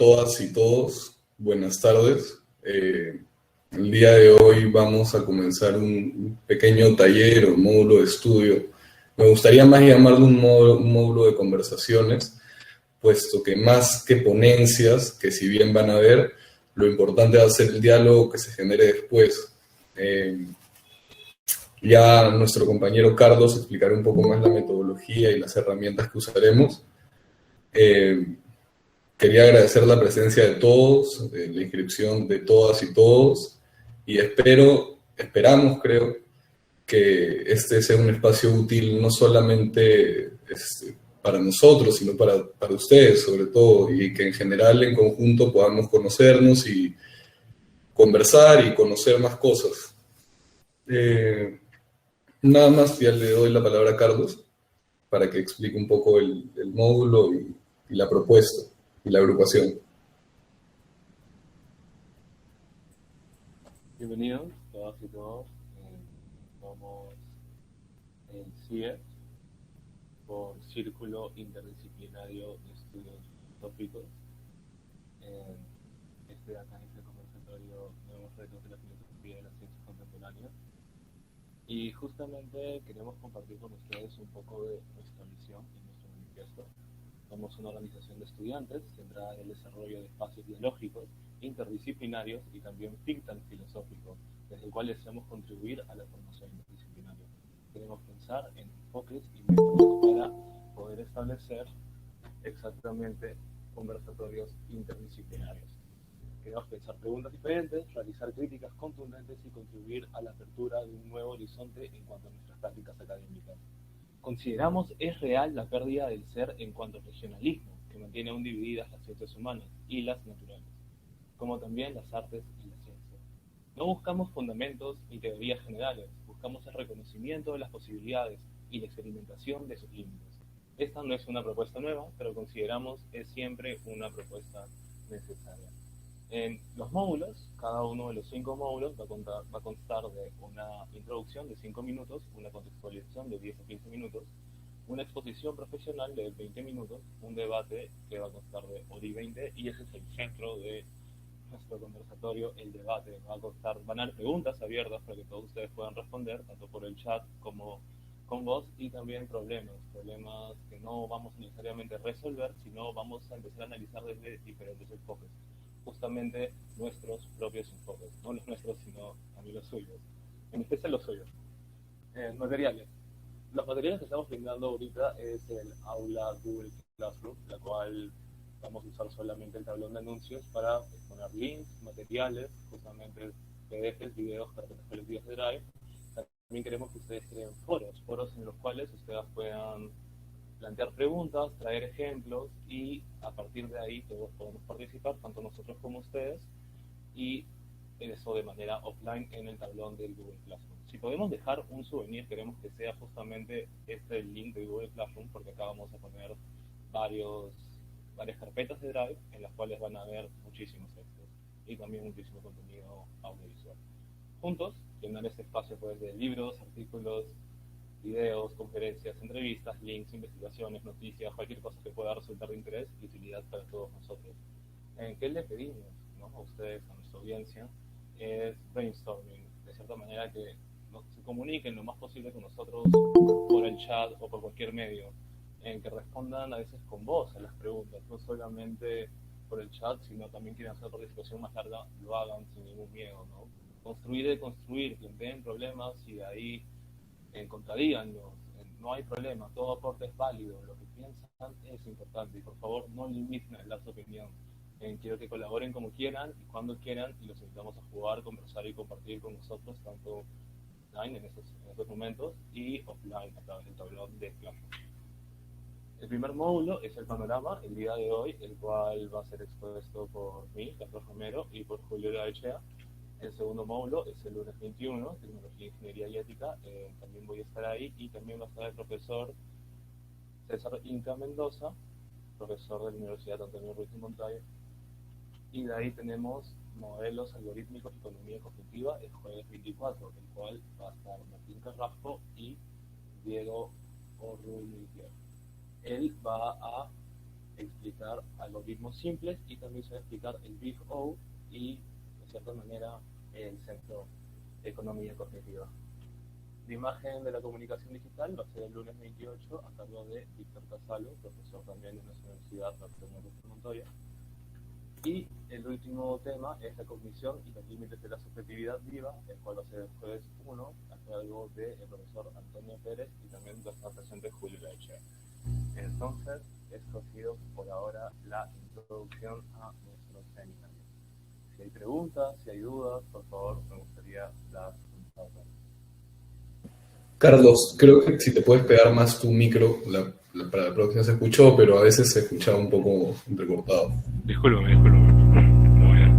todas y todos, buenas tardes. El día de hoy vamos a comenzar un pequeño taller o módulo de estudio. Me gustaría más llamarlo un módulo de conversaciones, puesto que más que ponencias, que si bien van a haber, lo importante va a ser el diálogo que se genere después. Ya nuestro compañero Carlos explicará un poco más la metodología y las herramientas que usaremos. Quería agradecer la presencia de todos, de la inscripción de todas y todos, y esperamos, creo, que este sea un espacio útil no solamente para nosotros, sino para ustedes sobre todo, y que en general, en conjunto, podamos conocernos y conversar y conocer más cosas. Nada más, ya le doy la palabra a Carlos para que explique un poco el módulo y la propuesta y la agrupación. Bienvenidos todas y todos. Somos el CIE por Círculo Interdisciplinario de Estudios Tópicos. Este acá es el conversatorio Nuevos Retos de la Filosofía y las Ciencias Contemporáneas. Y justamente queremos compartir con ustedes un poco de nuestra visión y nuestro manifiesto. Somos una organización de estudiantes centrada en el desarrollo de espacios dialógicos, interdisciplinarios y también think tank filosóficos, desde el cual deseamos contribuir a la formación interdisciplinaria. Queremos pensar en enfoques y métodos para poder establecer exactamente conversatorios interdisciplinarios. Queremos pensar preguntas diferentes, realizar críticas contundentes y contribuir a la apertura de un nuevo horizonte en cuanto a nuestras prácticas académicas. Consideramos es real la pérdida del ser en cuanto al regionalismo, que mantiene aún divididas las ciencias humanas y las naturales, como también las artes y la ciencia. No buscamos fundamentos ni teorías generales, buscamos el reconocimiento de las posibilidades y la experimentación de sus límites. Esta no es una propuesta nueva, pero consideramos es siempre una propuesta necesaria. En los módulos, cada uno de los 5 módulos va a constar de una introducción de 5 minutos, una contextualización de 10 a 15 minutos, una exposición profesional de 20 minutos, un debate que va a constar de hora y 20, y ese es el centro de nuestro conversatorio, el debate. Van a haber preguntas abiertas para que todos ustedes puedan responder, tanto por el chat como con voz, y también problemas que no vamos a necesariamente resolver, sino vamos a empezar a analizar desde diferentes enfoques. Justamente nuestros propios enfoques, no los nuestros, sino también los suyos, en especial los suyos. Materiales. Los materiales que estamos brindando ahorita es el aula Google Classroom, la cual vamos a usar solamente el tablón de anuncios para exponer links, materiales, justamente PDFs, videos, carpetas colectivas de Drive. También queremos que ustedes creen foros en los cuales ustedes puedan plantear preguntas, traer ejemplos, y a partir de ahí todos podemos participar, tanto nosotros como ustedes, y eso de manera offline en el tablón del Google Classroom. Si podemos dejar un souvenir, queremos que sea justamente este link de Google Classroom, porque acá vamos a poner varias carpetas de Drive en las cuales van a haber muchísimos textos y también muchísimo contenido audiovisual. Juntos, llenar este espacio pues, de libros, artículos, videos, conferencias, entrevistas, links, investigaciones, noticias, cualquier cosa que pueda resultar de interés y utilidad para todos nosotros. ¿Qué le pedimos, ¿no?, a ustedes, a nuestra audiencia? Es brainstorming, de cierta manera que se comuniquen lo más posible con nosotros por el chat o por cualquier medio, en que respondan a veces con voz a las preguntas, no solamente por el chat, sino también quieren hacer participación más larga, lo hagan sin ningún miedo, ¿no? Construir y construir, planteen problemas y de ahí contradíganlos, no hay problema, todo aporte es válido, lo que piensan es importante, y por favor no limiten a dar su opinión. Quiero que colaboren como quieran y cuando quieran, y los invitamos a jugar, conversar y compartir con nosotros, tanto online en estos momentos y offline a través del tablón de Classroom. El primer módulo es el panorama, el día de hoy, el cual va a ser expuesto por mí, Carlos Romero, y por Julio Laechea. El segundo módulo es el lunes 21, Tecnología, Ingeniería y Ética. También voy a estar ahí, y también va a estar el profesor César Inca Mendoza, profesor de la Universidad Antonio Ruiz de Montaña. Y de ahí tenemos modelos algorítmicos y economía cognitiva el jueves 24, el cual va a estar Martín Carrasco y Diego Orruñiguer. Él va a explicar algoritmos simples y también se va a explicar el Big O y, de cierta manera, el Centro de Economía Cognitiva. La imagen de la comunicación digital va a ser el lunes 28 a cargo de Víctor Casalo, profesor también de nuestra universidad, de Montoya. Y el último tema es la cognición y los límites de la subjetividad viva, el cual va a ser el jueves 1 a cargo del profesor Antonio Pérez y también va a estar presente Julio Leche. Entonces, esto ha sido por ahora la introducción a nuestro seminario. Si hay preguntas, si hay dudas, por favor, me gustaría las preguntas. Carlos, creo que si te puedes pegar más tu micro, para la próxima se escuchó, pero a veces se escuchaba un poco entrecortado. Discúlpame. Muy bien.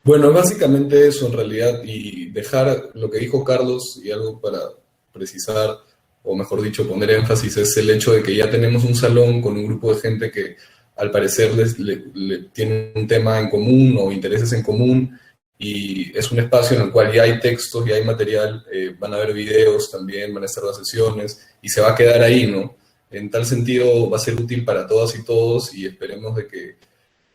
Bueno, básicamente eso en realidad, y dejar lo que dijo Carlos y algo para precisar, o mejor dicho, poner énfasis, es el hecho de que ya tenemos un salón con un grupo de gente que al parecer le tiene un tema en común o intereses en común, y es un espacio en el cual ya hay textos, ya hay material, van a haber videos también, van a estar las sesiones, y se va a quedar ahí, ¿no? En tal sentido va a ser útil para todas y todos, y esperemos de que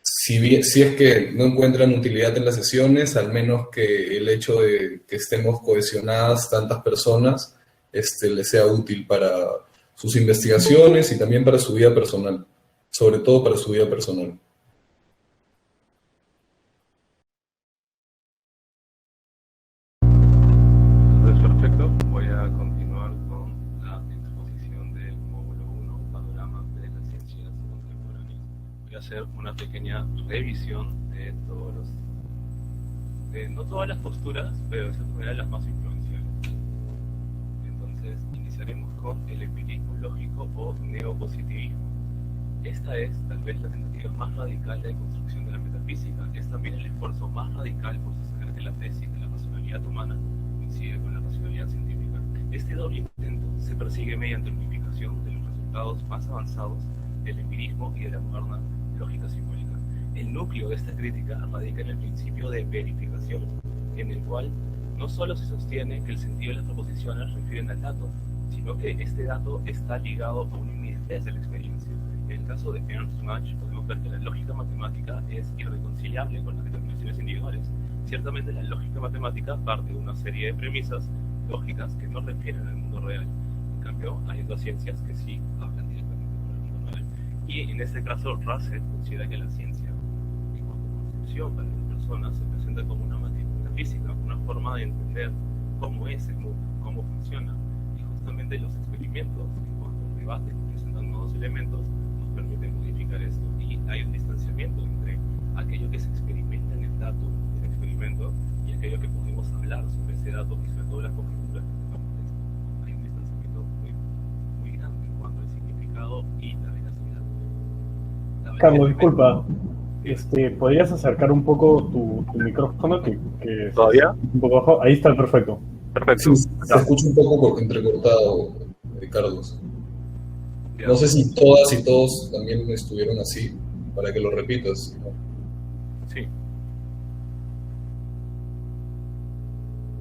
si es que no encuentran utilidad en las sesiones, al menos que el hecho de que estemos cohesionadas tantas personas les sea útil para sus investigaciones y también para su vida personal, sobre todo para su vida personal. Entonces, perfecto. Voy a continuar con la exposición del módulo 1, Panoramas de las Ciencias Contemporáneas. Voy a hacer una pequeña revisión de no todas las posturas, pero de cierta manera las más influenciales. Entonces, iniciaremos con el empirismo lógico o neopositivismo. Esta es tal vez la tentativa más radical de construcción de la metafísica. Es también el esfuerzo más radical por sostener que la tesis de la racionalidad humana coincide con la racionalidad científica. Este doble intento se persigue mediante la unificación de los resultados más avanzados del empirismo y de la moderna lógica simbólica. El núcleo de esta crítica radica en el principio de verificación, en el cual no solo se sostiene que el sentido de las proposiciones refieren al dato, sino que este dato está ligado a una inmediatez de la experiencia. En el caso de Ernst Mach, podemos ver que la lógica matemática es irreconciliable con las determinaciones individuales. Ciertamente la lógica matemática parte de una serie de premisas lógicas que no refieren al mundo real. En cambio, hay otras ciencias que sí hablan directamente con el mundo real. Y en este caso, Russell considera que la ciencia, en cuanto a concepción para las personas, se presenta como una metafísica, una forma de entender cómo es el mundo, cómo funciona. Y justamente los experimentos, en cuanto al debate, presentan nuevos elementos, nos permiten modificar esto. Y hay un distanciamiento entre aquello que se experimenta en el dato, el experimento, y aquello que podemos hablar sobre ese dato y sobre todo las conjeturas que tengamos de esto. Hay un distanciamiento muy grande en cuanto al significado y la veracidad. Carlos, disculpa, ¿podrías acercar un poco tu micrófono? Que ¿Todavía? Un poco bajo. Ahí está, perfecto. Sí, se escucha un poco entrecortado, Carlos. No sé si todas y todos también estuvieron así, para que lo repitas. ¿No? Sí.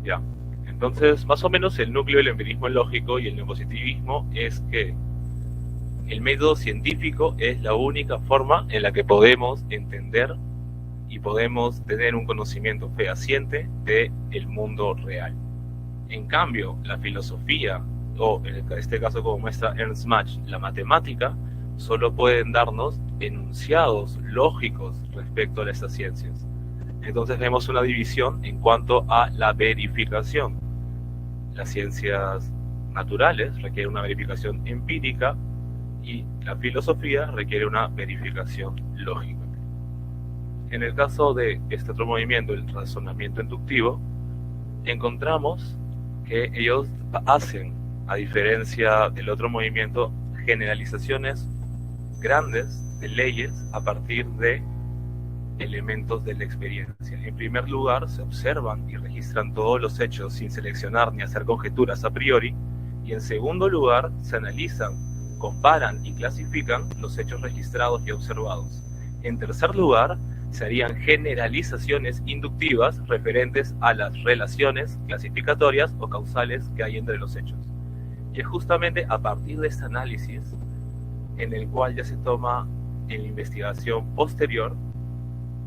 Ya. Entonces, más o menos el núcleo del empirismo lógico y el neopositivismo es que el método científico es la única forma en la que podemos entender y podemos tener un conocimiento fehaciente del mundo real. En cambio, la filosofía, o en este caso como muestra Ernst Mach, la matemática, solo pueden darnos enunciados lógicos respecto a estas ciencias. Entonces vemos una división en cuanto a la verificación. Las ciencias naturales requieren una verificación empírica y la filosofía requiere una verificación lógica. En el caso de este otro movimiento, el razonamiento inductivo, encontramos que ellos hacen, a diferencia del otro movimiento, generalizaciones grandes de leyes a partir de elementos de la experiencia. En primer lugar, se observan y registran todos los hechos sin seleccionar ni hacer conjeturas a priori, y en segundo lugar, se analizan, comparan y clasifican los hechos registrados y observados. En tercer lugar, serían generalizaciones inductivas referentes a las relaciones clasificatorias o causales que hay entre los hechos. Y es justamente a partir de este análisis en el cual ya se toma en la investigación posterior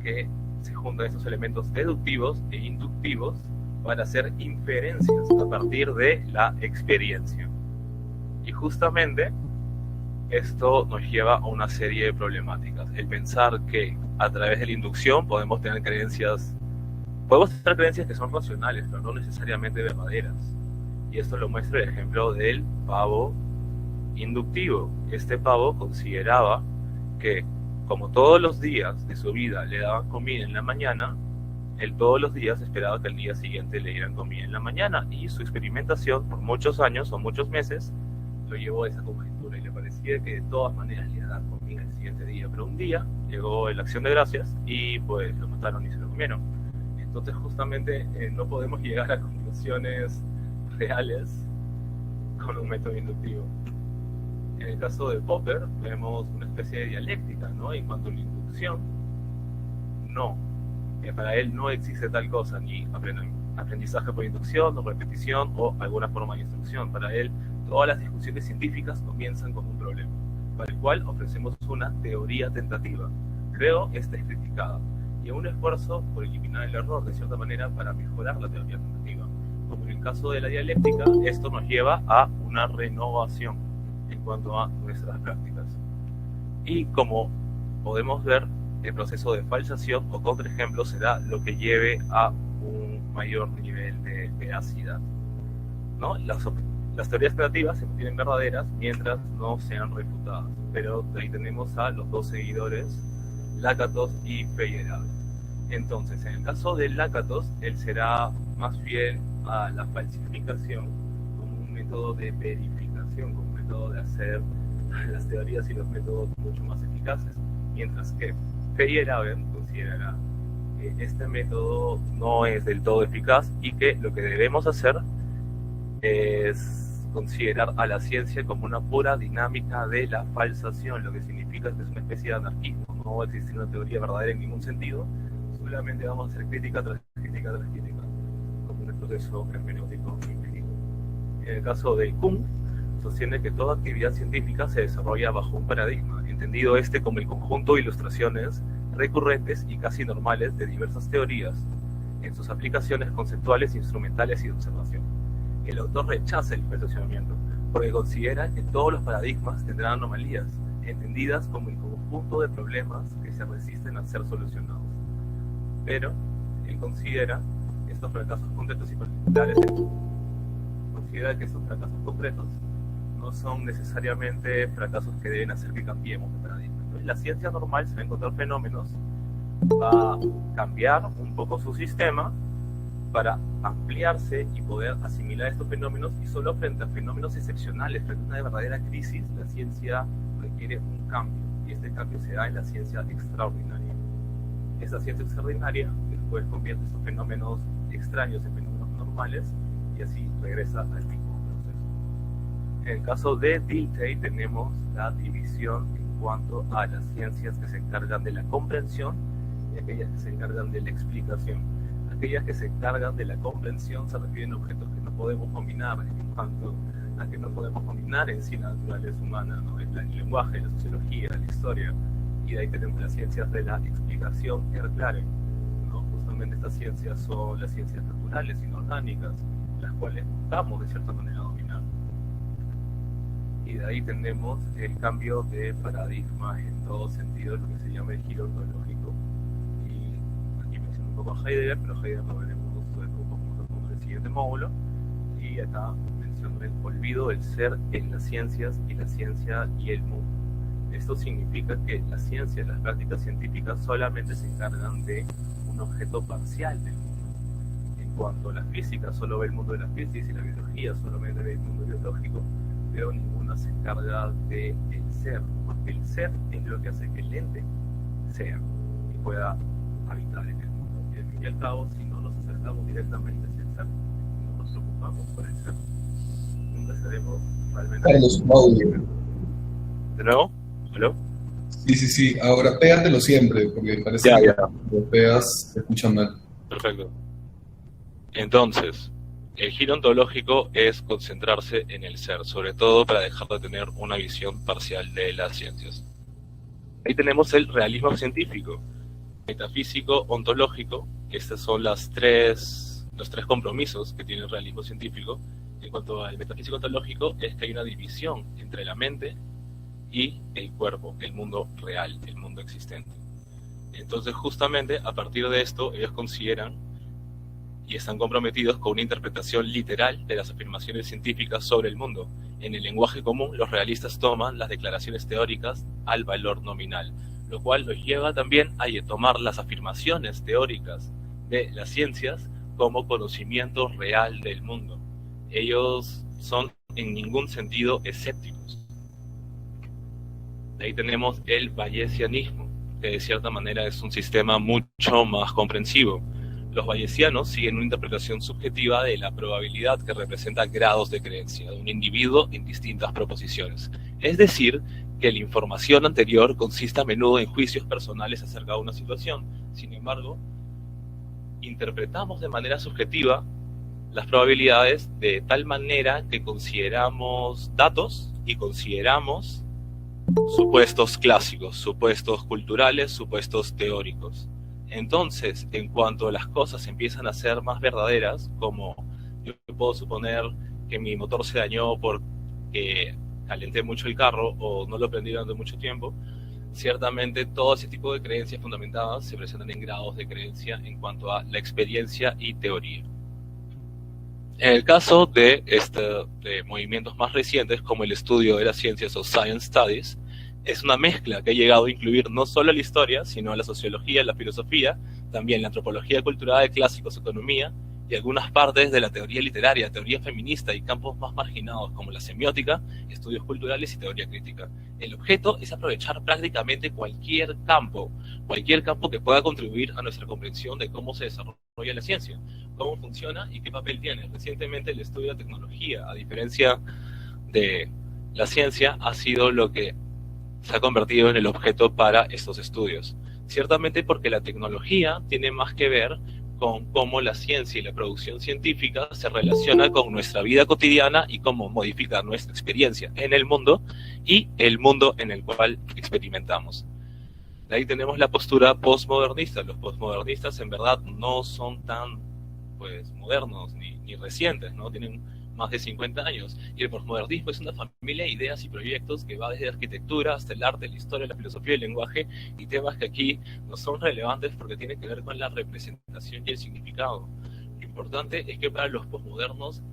que se juntan estos elementos deductivos e inductivos para hacer inferencias a partir de la experiencia. Y justamente esto nos lleva a una serie de problemáticas. El pensar que a través de la inducción podemos tener creencias que son racionales, pero no necesariamente verdaderas. Y esto lo muestra el ejemplo del pavo inductivo. Este pavo consideraba que, como todos los días de su vida le daban comida en la mañana, él todos los días esperaba que al día siguiente le dieran comida en la mañana, y su experimentación por muchos años o muchos meses lo llevó a esa conjetura, y le parecía que de todas maneras le iba a dar comida el siguiente día. Pero un día llegó la acción de gracias y pues lo mataron y se lo comieron. Entonces justamente no podemos llegar a conclusiones reales con un método inductivo. En el caso de Popper vemos una especie de dialéctica, ¿no? En cuanto a la inducción, no. Para él no existe tal cosa, ni aprendizaje por inducción, o repetición, o alguna forma de instrucción. Para él, todas las discusiones científicas comienzan con un problema, para el cual ofrecemos una teoría tentativa. Luego, esta es criticada, y un esfuerzo por eliminar el error, de cierta manera, para mejorar la teoría tentativa. Como en el caso de la dialéctica, esto nos lleva a una renovación en cuanto a nuestras prácticas. Y como podemos ver, el proceso de falsación o contraejemplo será lo que lleve a un mayor nivel de veracidad, ¿no? Las teorías creativas se mantienen verdaderas mientras no sean refutadas, pero ahí tenemos a los dos seguidores, Lakatos y Feyerabend. Entonces, en el caso de Lakatos, él será más fiel a la falsificación como un método de verificación, como un método de hacer las teorías y los métodos mucho más eficaces, mientras que Feyerabend considerará que este método no es del todo eficaz y que lo que debemos hacer es considerar a la ciencia como una pura dinámica de la falsación, lo que significa que es una especie de anarquismo. No va a existir una teoría verdadera en ningún sentido, solamente vamos a hacer crítica tras crítica tras crítica, como un proceso hermenéutico infinito. En el caso de Kuhn, sostiene que toda actividad científica se desarrolla bajo un paradigma, entendido este como el conjunto de ilustraciones recurrentes y casi normales de diversas teorías, en sus aplicaciones conceptuales, instrumentales y de observación. El autor rechaza el perfeccionamiento, porque considera que todos los paradigmas tendrán anomalías, entendidas como el conjunto de problemas que se resisten a ser solucionados. Pero él considera que estos fracasos concretos y particulares, considera que estos fracasos concretos no son necesariamente fracasos que deben hacer que cambiemos de paradigma. Entonces, la ciencia normal se va a encontrar fenómenos, va a cambiar un poco su sistema para ampliarse y poder asimilar estos fenómenos, y solo frente a fenómenos excepcionales, frente a una verdadera crisis, la ciencia requiere un cambio, y este cambio se da en la ciencia extraordinaria. Esa ciencia extraordinaria después convierte estos fenómenos extraños en fenómenos normales, y así regresa al mismo proceso. En el caso de Dilthey tenemos la división en cuanto a las ciencias que se encargan de la comprensión y aquellas que se encargan de la explicación. Aquellas que se encargan de la comprensión se refieren a objetos que no podemos combinar, en cuanto a que no podemos combinar en sí la naturaleza humana, ¿no? El lenguaje, la sociología, la historia, y de ahí tenemos las ciencias de la explicación Erklärung, ¿no? Justamente estas ciencias son las ciencias naturales, inorgánicas, las cuales buscamos de cierta manera dominar. Y de ahí tenemos el cambio de paradigma en todo sentido, lo que se llama el giro ontológico. Con Heidegger, pero Heidegger lo veremos como el siguiente módulo, y acá menciono el olvido del ser en las ciencias y la ciencia y el mundo. Esto significa que la ciencia y las prácticas científicas solamente se encargan de un objeto parcial del mundo. En cuanto a la física, solo ve el mundo de la física, y la biología solamente ve el mundo biológico, pero ninguna se encarga del ser, porque el ser es lo que hace que el ente sea y pueda habitar en él. Y al cabo, si no nos acercamos directamente hacia el ser, no nos preocupamos por el ser, nunca seremos realmente. Carlos, un audio. ¿De nuevo? ¿Aló? Sí. Ahora, pégatelo siempre, porque me parece que cuando lo pegas se escucha mal. Perfecto. Entonces, el giro ontológico es concentrarse en el ser, sobre todo para dejar de tener una visión parcial de las ciencias. Ahí tenemos el realismo científico, metafísico, ontológico. Estos son los tres compromisos que tiene el realismo científico. En cuanto al metafísico ontológico, es que hay una división entre la mente y el cuerpo, el mundo real, el mundo existente. Entonces, justamente a partir de esto, ellos consideran y están comprometidos con una interpretación literal de las afirmaciones científicas sobre el mundo. En el lenguaje común, los realistas toman las declaraciones teóricas al valor nominal, lo cual los lleva también a tomar las afirmaciones teóricas de las ciencias como conocimiento real del mundo. Ellos son en ningún sentido escépticos. De ahí tenemos el bayesianismo, que de cierta manera es un sistema mucho más comprensivo. Los bayesianos siguen una interpretación subjetiva de la probabilidad que representa grados de creencia de un individuo en distintas proposiciones. Es decir, que la información anterior consiste a menudo en juicios personales acerca de una situación. Sin embargo, interpretamos de manera subjetiva las probabilidades de tal manera que consideramos datos y consideramos supuestos clásicos, supuestos culturales, supuestos teóricos. Entonces, en cuanto las cosas empiezan a ser más verdaderas, como yo puedo suponer que mi motor se dañó porque calenté mucho el carro o no lo prendí durante mucho tiempo, ciertamente todo ese tipo de creencias fundamentadas se presentan en grados de creencia en cuanto a la experiencia y teoría. En el caso de movimientos más recientes, como el estudio de las ciencias o Science Studies, es una mezcla que ha llegado a incluir no solo la historia, sino la sociología, la filosofía, también la antropología cultural de clásicos, economía, y algunas partes de la teoría literaria, teoría feminista y campos más marginados como la semiótica, estudios culturales y teoría crítica. El objeto es aprovechar prácticamente cualquier campo que pueda contribuir a nuestra comprensión de cómo se desarrolla la ciencia, cómo funciona y qué papel tiene. Recientemente el estudio de la tecnología, a diferencia de la ciencia, ha sido lo que se ha convertido en el objeto para estos estudios. Ciertamente porque la tecnología tiene más que ver con cómo la ciencia y la producción científica se relaciona con nuestra vida cotidiana y cómo modifica nuestra experiencia en el mundo y el mundo en el cual experimentamos. De ahí tenemos la postura postmodernista. Los postmodernistas en verdad no son tan modernos ni recientes, ¿no? Tienen más de 50 años, y el postmodernismo es una familia de ideas y proyectos que va desde la arquitectura hasta el arte, la historia, la filosofía y el lenguaje, y temas que aquí no son relevantes porque tienen que ver con la representación y el significado. Lo importante es que para los postmodernos,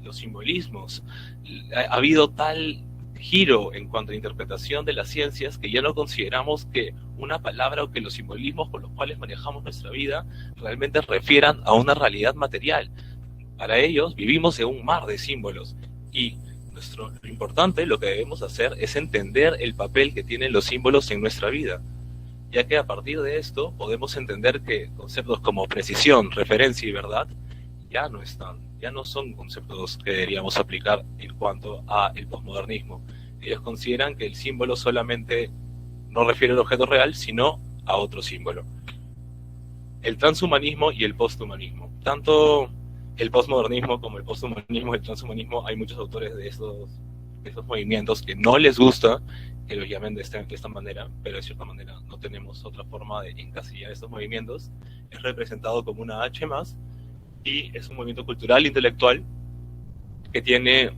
los simbolismos, ha habido tal giro en cuanto a interpretación de las ciencias que ya no consideramos que una palabra o que los simbolismos con los cuales manejamos nuestra vida realmente refieran a una realidad material. Para ellos vivimos en un mar de símbolos y lo importante, lo que debemos hacer es entender el papel que tienen los símbolos en nuestra vida, ya que a partir de esto podemos entender que conceptos como precisión, referencia y verdad ya no son conceptos que deberíamos aplicar en cuanto a el posmodernismo. Ellos consideran que el símbolo solamente no refiere al objeto real, sino a otro símbolo. El transhumanismo y el posthumanismo. Tanto el postmodernismo como el posthumanismo y el transhumanismo, hay muchos autores de estos movimientos que no les gusta que lo llamen de esta manera, pero de cierta manera no tenemos otra forma de encasillar estos movimientos. Es representado como una H más y es un movimiento cultural intelectual que tiene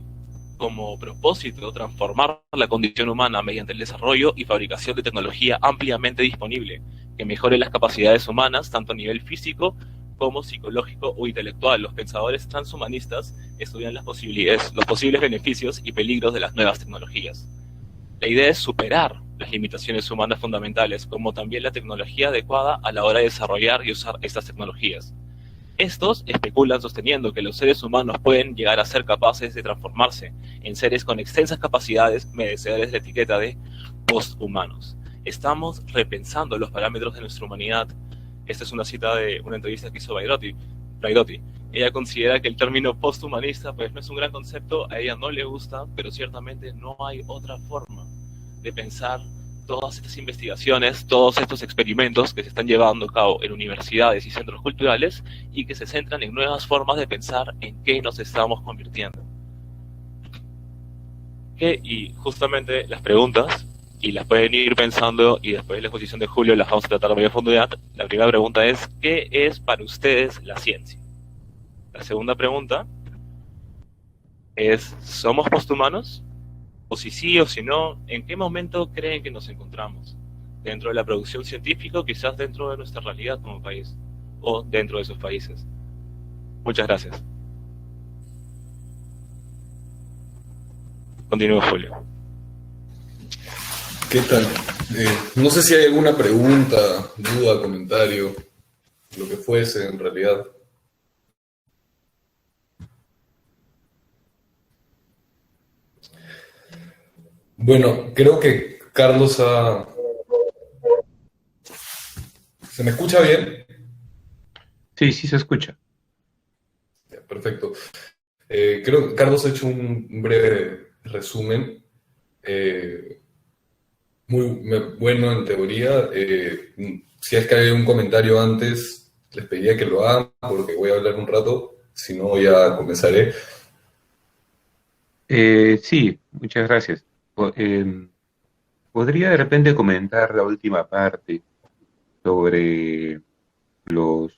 como propósito transformar la condición humana mediante el desarrollo y fabricación de tecnología ampliamente disponible, que mejore las capacidades humanas tanto a nivel físico como psicológico o intelectual. Los pensadores transhumanistas estudian los posibles beneficios y peligros de las nuevas tecnologías. La idea es superar las limitaciones humanas fundamentales, como también la tecnología adecuada a la hora de desarrollar y usar estas tecnologías. Estos especulan sosteniendo que los seres humanos pueden llegar a ser capaces de transformarse en seres con extensas capacidades merecedores de la etiqueta de posthumanos. Estamos repensando los parámetros de nuestra humanidad. Esta es una cita de una entrevista que hizo Braidotti. Ella considera que el término posthumanista no es un gran concepto, a ella no le gusta, pero ciertamente no hay otra forma de pensar todas estas investigaciones, todos estos experimentos que se están llevando a cabo en universidades y centros culturales y que se centran en nuevas formas de pensar en qué nos estamos convirtiendo. Y justamente las preguntas, y las pueden ir pensando, y después de la exposición de Julio las vamos a tratar a mayor profundidad. La primera pregunta es, ¿qué es para ustedes la ciencia? La segunda pregunta es, ¿somos posthumanos? O si sí o si no, ¿en qué momento creen que nos encontramos? ¿Dentro de la producción científica o quizás dentro de nuestra realidad como país? ¿O dentro de esos países? Muchas gracias. Continúo, Julio. ¿Qué tal? No sé si hay alguna pregunta, duda, comentario, lo que fuese en realidad. Bueno, creo que Carlos ha... ¿Se me escucha bien? Sí, sí se escucha. Ya, perfecto. Creo que Carlos ha hecho un breve resumen, muy bueno en teoría. Si es que hay un comentario antes, les pediría que lo hagan porque voy a hablar un rato, si no ya comenzaré. Sí, muchas gracias. ¿Podría de repente comentar la última parte sobre los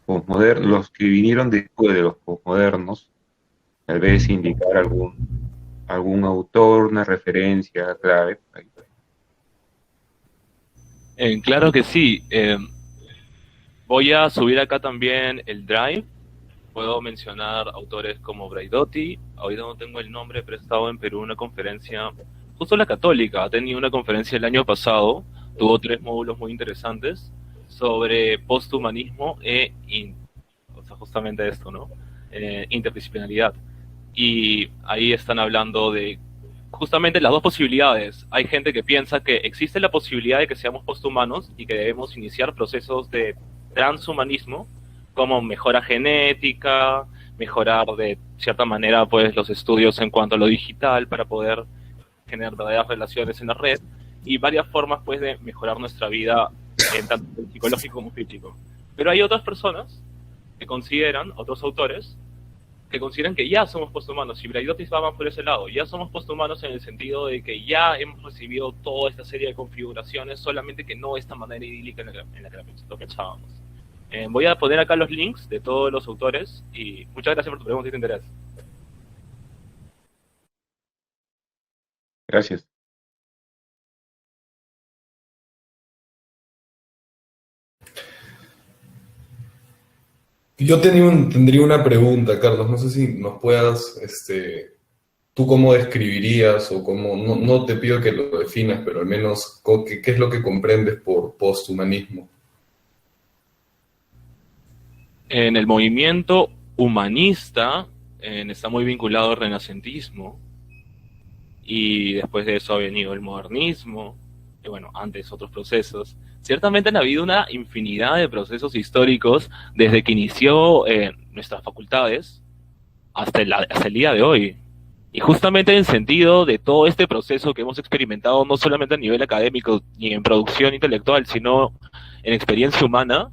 posmodernos, los que vinieron después de los posmodernos? Tal vez indicar algún autor, una referencia clave. Claro que sí. Voy a subir acá también el Drive. Puedo mencionar autores como Braidotti. Ahorita no tengo el nombre, pero he estado en Perú una conferencia, justo la Católica, ha tenido una conferencia el año pasado, tuvo 3 módulos muy interesantes sobre posthumanismo o sea, justamente esto, ¿no? Interdisciplinaridad. Y ahí están hablando de justamente las dos posibilidades. Hay gente que piensa que existe la posibilidad de que seamos posthumanos y que debemos iniciar procesos de transhumanismo, como mejora genética, mejorar de cierta manera pues los estudios en cuanto a lo digital para poder generar verdaderas relaciones en la red, y varias formas pues de mejorar nuestra vida en tanto psicológico como físico. Pero hay otras personas que consideran, otros autores, que consideran que ya somos posthumanos, y Braidotti va más por ese lado. Ya somos posthumanos en el sentido de que ya hemos recibido toda esta serie de configuraciones, solamente que no de esta manera idílica en la que lo pensábamos. Voy a poner acá los links de todos los autores, y muchas gracias por tu pregunta y tu interés. Gracias. Yo tendría una pregunta, Carlos. No sé si nos puedas, tú cómo describirías o cómo, no te pido que lo definas, pero al menos qué es lo que comprendes por posthumanismo. En el movimiento humanista está muy vinculado al renacentismo, y después de eso ha venido el modernismo, y bueno, antes otros procesos. Ciertamente han habido una infinidad de procesos históricos desde que inició nuestras facultades hasta el día de hoy. Y justamente en el sentido de todo este proceso que hemos experimentado, no solamente a nivel académico ni en producción intelectual, sino en experiencia humana,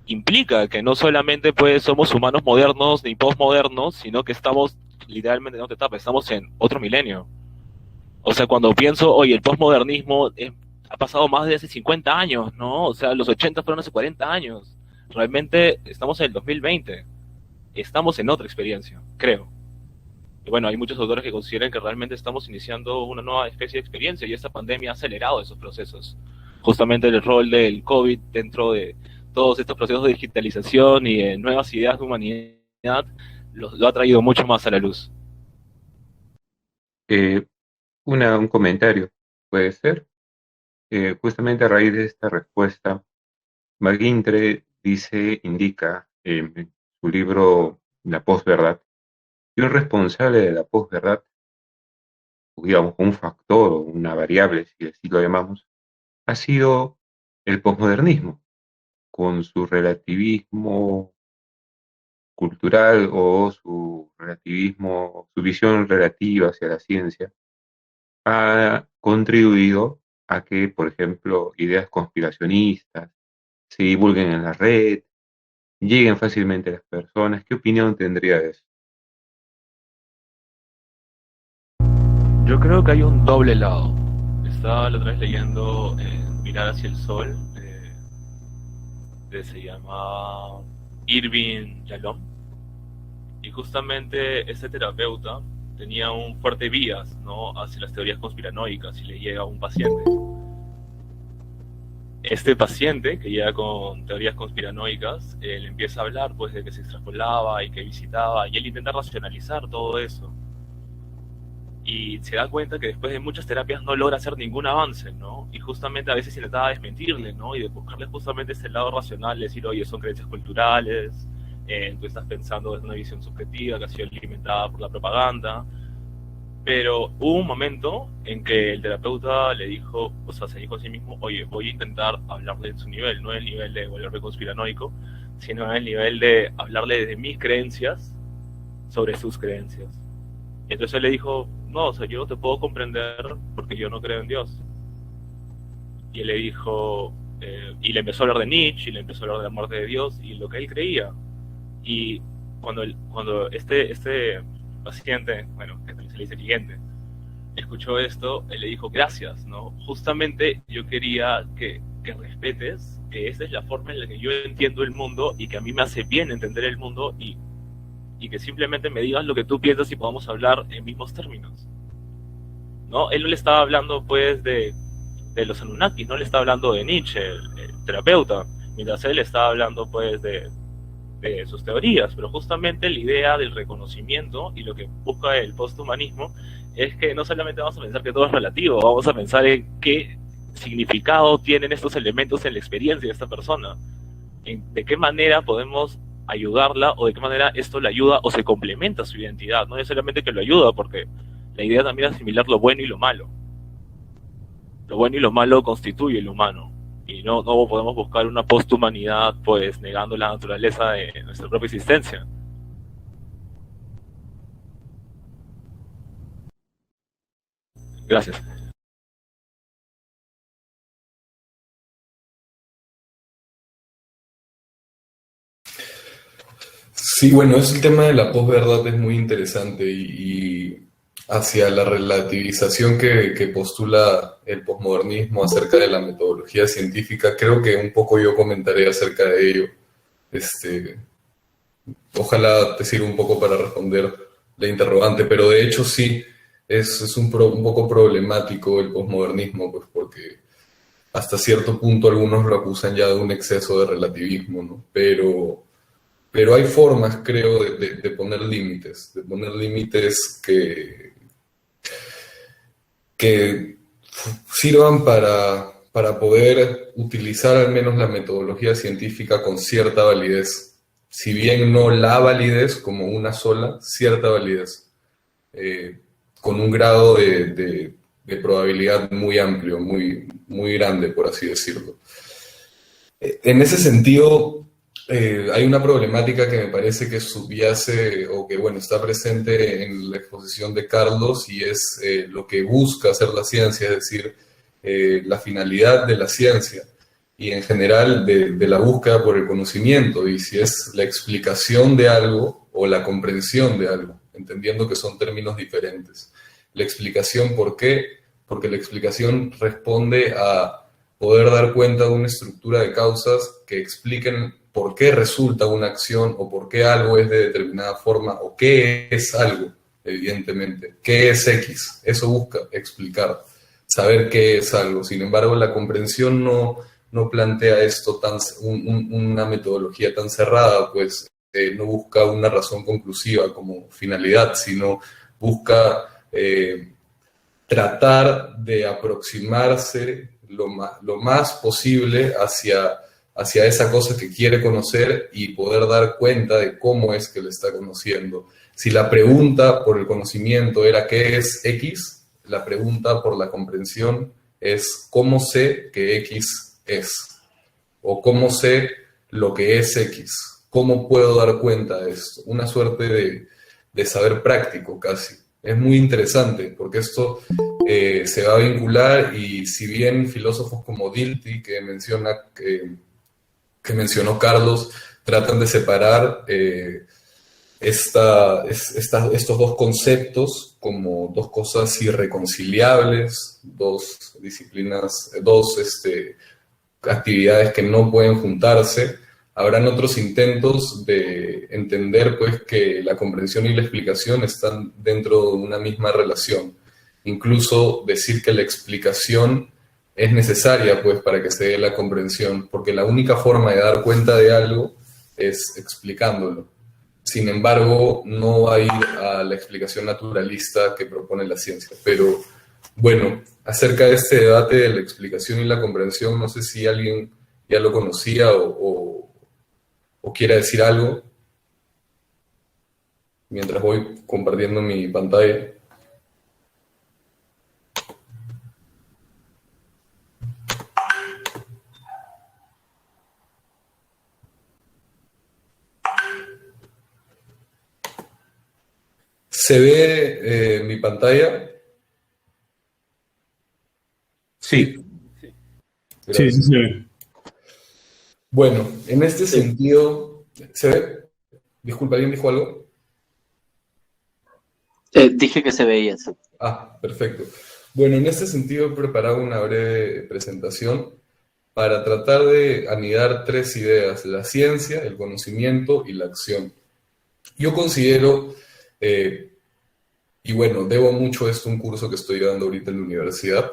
implica que no solamente pues somos humanos modernos ni postmodernos, sino que estamos literalmente en otra etapa, estamos en otro milenio. O sea, cuando pienso, oye, el postmodernismo ha pasado más de hace 50 años, ¿no? O sea, los 80 fueron hace 40 años. Realmente estamos en el 2020. Estamos en otra experiencia, creo. Y bueno, hay muchos autores que consideran que realmente estamos iniciando una nueva especie de experiencia, y esta pandemia ha acelerado esos procesos. Justamente el rol del COVID dentro de todos estos procesos de digitalización y de nuevas ideas de humanidad lo ha traído mucho más a la luz. Eh, un comentario, puede ser. Justamente a raíz de esta respuesta, McGinty indica en su libro La posverdad, que un responsable de la posverdad, digamos, un factor o una variable, si así lo llamamos, ha sido el posmodernismo, con su relativismo cultural o su relativismo, su visión relativa hacia la ciencia, ha contribuido a que, por ejemplo, ideas conspiracionistas se divulguen en la red, lleguen fácilmente a las personas? ¿Qué opinión tendría de eso? Yo creo que hay un doble lado. Estaba la otra vez leyendo Mirar hacia el Sol, se llama Irving Yalom, y justamente este terapeuta tenía un fuerte bias, ¿no?, hacia las teorías conspiranoicas, y le llega a un paciente. Este paciente que llega con teorías conspiranoicas, le empieza a hablar pues de que se extrapolaba y que visitaba, y él intenta racionalizar todo eso. Y se da cuenta que después de muchas terapias no logra hacer ningún avance, ¿no? Y justamente a veces intentaba desmentirle, ¿no? Y de buscarle justamente ese lado racional, decir, oye, son creencias culturales, tú estás pensando en una visión subjetiva que ha sido alimentada por la propaganda. Pero hubo un momento en que el terapeuta le dijo, o sea, se dijo a sí mismo, oye, voy a intentar hablarle de su nivel, no el nivel de volverme conspiranoico, sino el nivel de hablarle de mis creencias sobre sus creencias. Y entonces él le dijo, no, o sea, yo no te puedo comprender porque yo no creo en Dios. Y él le dijo, y le empezó a hablar de Nietzsche, y le empezó a hablar de la muerte de Dios, y lo que él creía. Y cuando este paciente, bueno, que también se le dice cliente, escuchó esto, él le dijo, gracias, ¿no? Justamente yo quería que respetes que esa es la forma en la que yo entiendo el mundo y que a mí me hace bien entender el mundo, y que simplemente me digas lo que tú piensas y podamos hablar en mismos términos, ¿no? Él no le estaba hablando pues de los Anunnakis, no le estaba hablando de Nietzsche, el terapeuta, mientras él estaba hablando pues de sus teorías, pero justamente la idea del reconocimiento y lo que busca el posthumanismo es que no solamente vamos a pensar que todo es relativo, vamos a pensar en qué significado tienen estos elementos en la experiencia de esta persona, de qué manera podemos ayudarla, o de qué manera esto le ayuda o se complementa a su identidad, no necesariamente que lo ayuda, porque la idea también es asimilar lo bueno y lo malo. Lo bueno y lo malo constituye el humano, y no podemos buscar una posthumanidad pues negando la naturaleza de nuestra propia existencia. Gracias. Sí, bueno, ese tema de la posverdad es muy interesante y hacia la relativización que postula el posmodernismo acerca de la metodología científica, creo que un poco yo comentaré acerca de ello. Ojalá te sirva un poco para responder la interrogante, pero de hecho sí, es un poco problemático el posmodernismo, pues porque hasta cierto punto algunos lo acusan ya de un exceso de relativismo, ¿no? Pero hay formas, creo, de poner límites, que sirvan para poder utilizar al menos la metodología científica con cierta validez. Si bien no la validez como una sola, cierta validez, con un grado de probabilidad muy amplio, muy grande, por así decirlo. En ese sentido, hay una problemática que me parece que subyace o que, bueno, está presente en la exposición de Carlos, y es lo que busca hacer la ciencia, es decir, la finalidad de la ciencia y en general de la búsqueda por el conocimiento, y si es la explicación de algo o la comprensión de algo, entendiendo que son términos diferentes. La explicación, ¿por qué? Porque la explicación responde a poder dar cuenta de una estructura de causas que expliquen por qué resulta una acción o por qué algo es de determinada forma o qué es algo, evidentemente. ¿Qué es X? Eso busca explicar, saber qué es algo. Sin embargo, la comprensión no plantea esto una metodología tan cerrada, pues no busca una razón conclusiva como finalidad, sino busca tratar de aproximarse lo más posible hacia esa cosa que quiere conocer y poder dar cuenta de cómo es que lo está conociendo. Si la pregunta por el conocimiento era ¿qué es X?, la pregunta por la comprensión es ¿cómo sé que X es? O ¿cómo sé lo que es X? ¿Cómo puedo dar cuenta de esto? Una suerte de saber práctico casi. Es muy interesante porque esto se va a vincular, y si bien filósofos como Dilthey, que mencionó Carlos, tratan de separar estos dos conceptos como dos cosas irreconciliables, dos disciplinas, actividades que no pueden juntarse. Habrán otros intentos de entender pues que la comprensión y la explicación están dentro de una misma relación. Incluso decir que la explicación es necesaria pues para que se dé la comprensión, porque la única forma de dar cuenta de algo es explicándolo. Sin embargo, no va a ir a la explicación naturalista que propone la ciencia. Pero bueno, acerca de este debate de la explicación y la comprensión, no sé si alguien ya lo conocía o quiera decir algo mientras voy compartiendo mi pantalla. ¿Se ve mi pantalla? Sí. Sí, sí, sí. Bueno, en este sentido, ¿se ve? Disculpa, ¿alguien dijo algo? Dije que se veía, sí. Ah, perfecto. Bueno, en este sentido he preparado una breve presentación para tratar de anidar tres ideas: la ciencia, el conocimiento y la acción. Yo considero, y bueno, debo mucho esto a un curso que estoy dando ahorita en la universidad.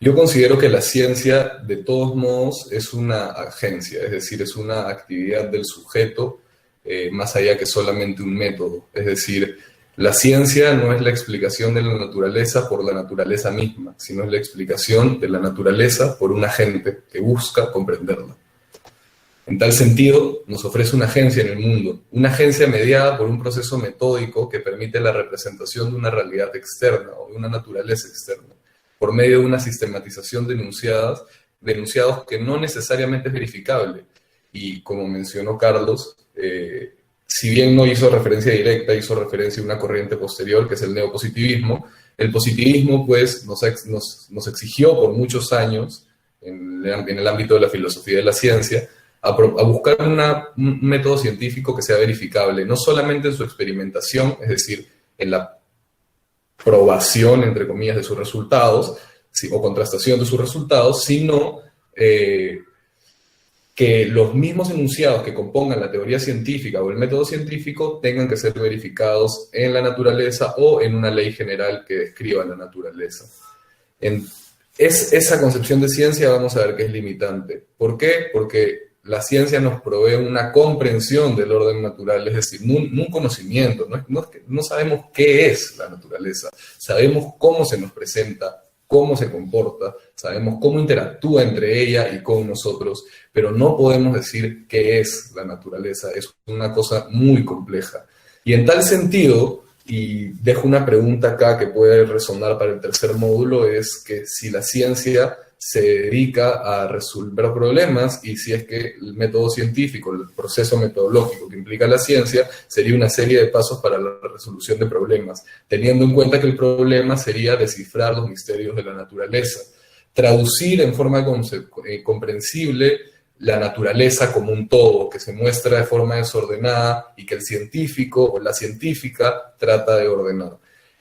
Yo considero que la ciencia, de todos modos, es una agencia, es decir, es una actividad del sujeto, más allá que solamente un método. Es decir, la ciencia no es la explicación de la naturaleza por la naturaleza misma, sino es la explicación de la naturaleza por un agente que busca comprenderla. En tal sentido, nos ofrece una agencia en el mundo, una agencia mediada por un proceso metódico que permite la representación de una realidad externa o de una naturaleza externa, por medio de una sistematización de enunciados que no necesariamente es verificable. Y como mencionó Carlos, si bien no hizo referencia directa, hizo referencia a una corriente posterior, que es el neopositivismo. El positivismo, pues, nos exigió por muchos años, en el ámbito de la filosofía de la ciencia, a buscar un método científico que sea verificable, no solamente en su experimentación, es decir, en la probación, entre comillas, de sus resultados, o contrastación de sus resultados, sino que los mismos enunciados que compongan la teoría científica o el método científico tengan que ser verificados en la naturaleza o en una ley general que describa la naturaleza. Esa concepción de ciencia vamos a ver que es limitante. ¿Por qué? Porque la ciencia nos provee una comprensión del orden natural, es decir, un conocimiento. No sabemos qué es la naturaleza, sabemos cómo se nos presenta, cómo se comporta, sabemos cómo interactúa entre ella y con nosotros, pero no podemos decir qué es la naturaleza. Es una cosa muy compleja. Y en tal sentido, y dejo una pregunta acá que puede resonar para el tercer módulo, es que si la ciencia se dedica a resolver problemas, y si es que el método científico, el proceso metodológico que implica la ciencia, sería una serie de pasos para la resolución de problemas, teniendo en cuenta que el problema sería descifrar los misterios de la naturaleza, traducir en forma comprensible la naturaleza como un todo, que se muestra de forma desordenada y que el científico o la científica trata de ordenar.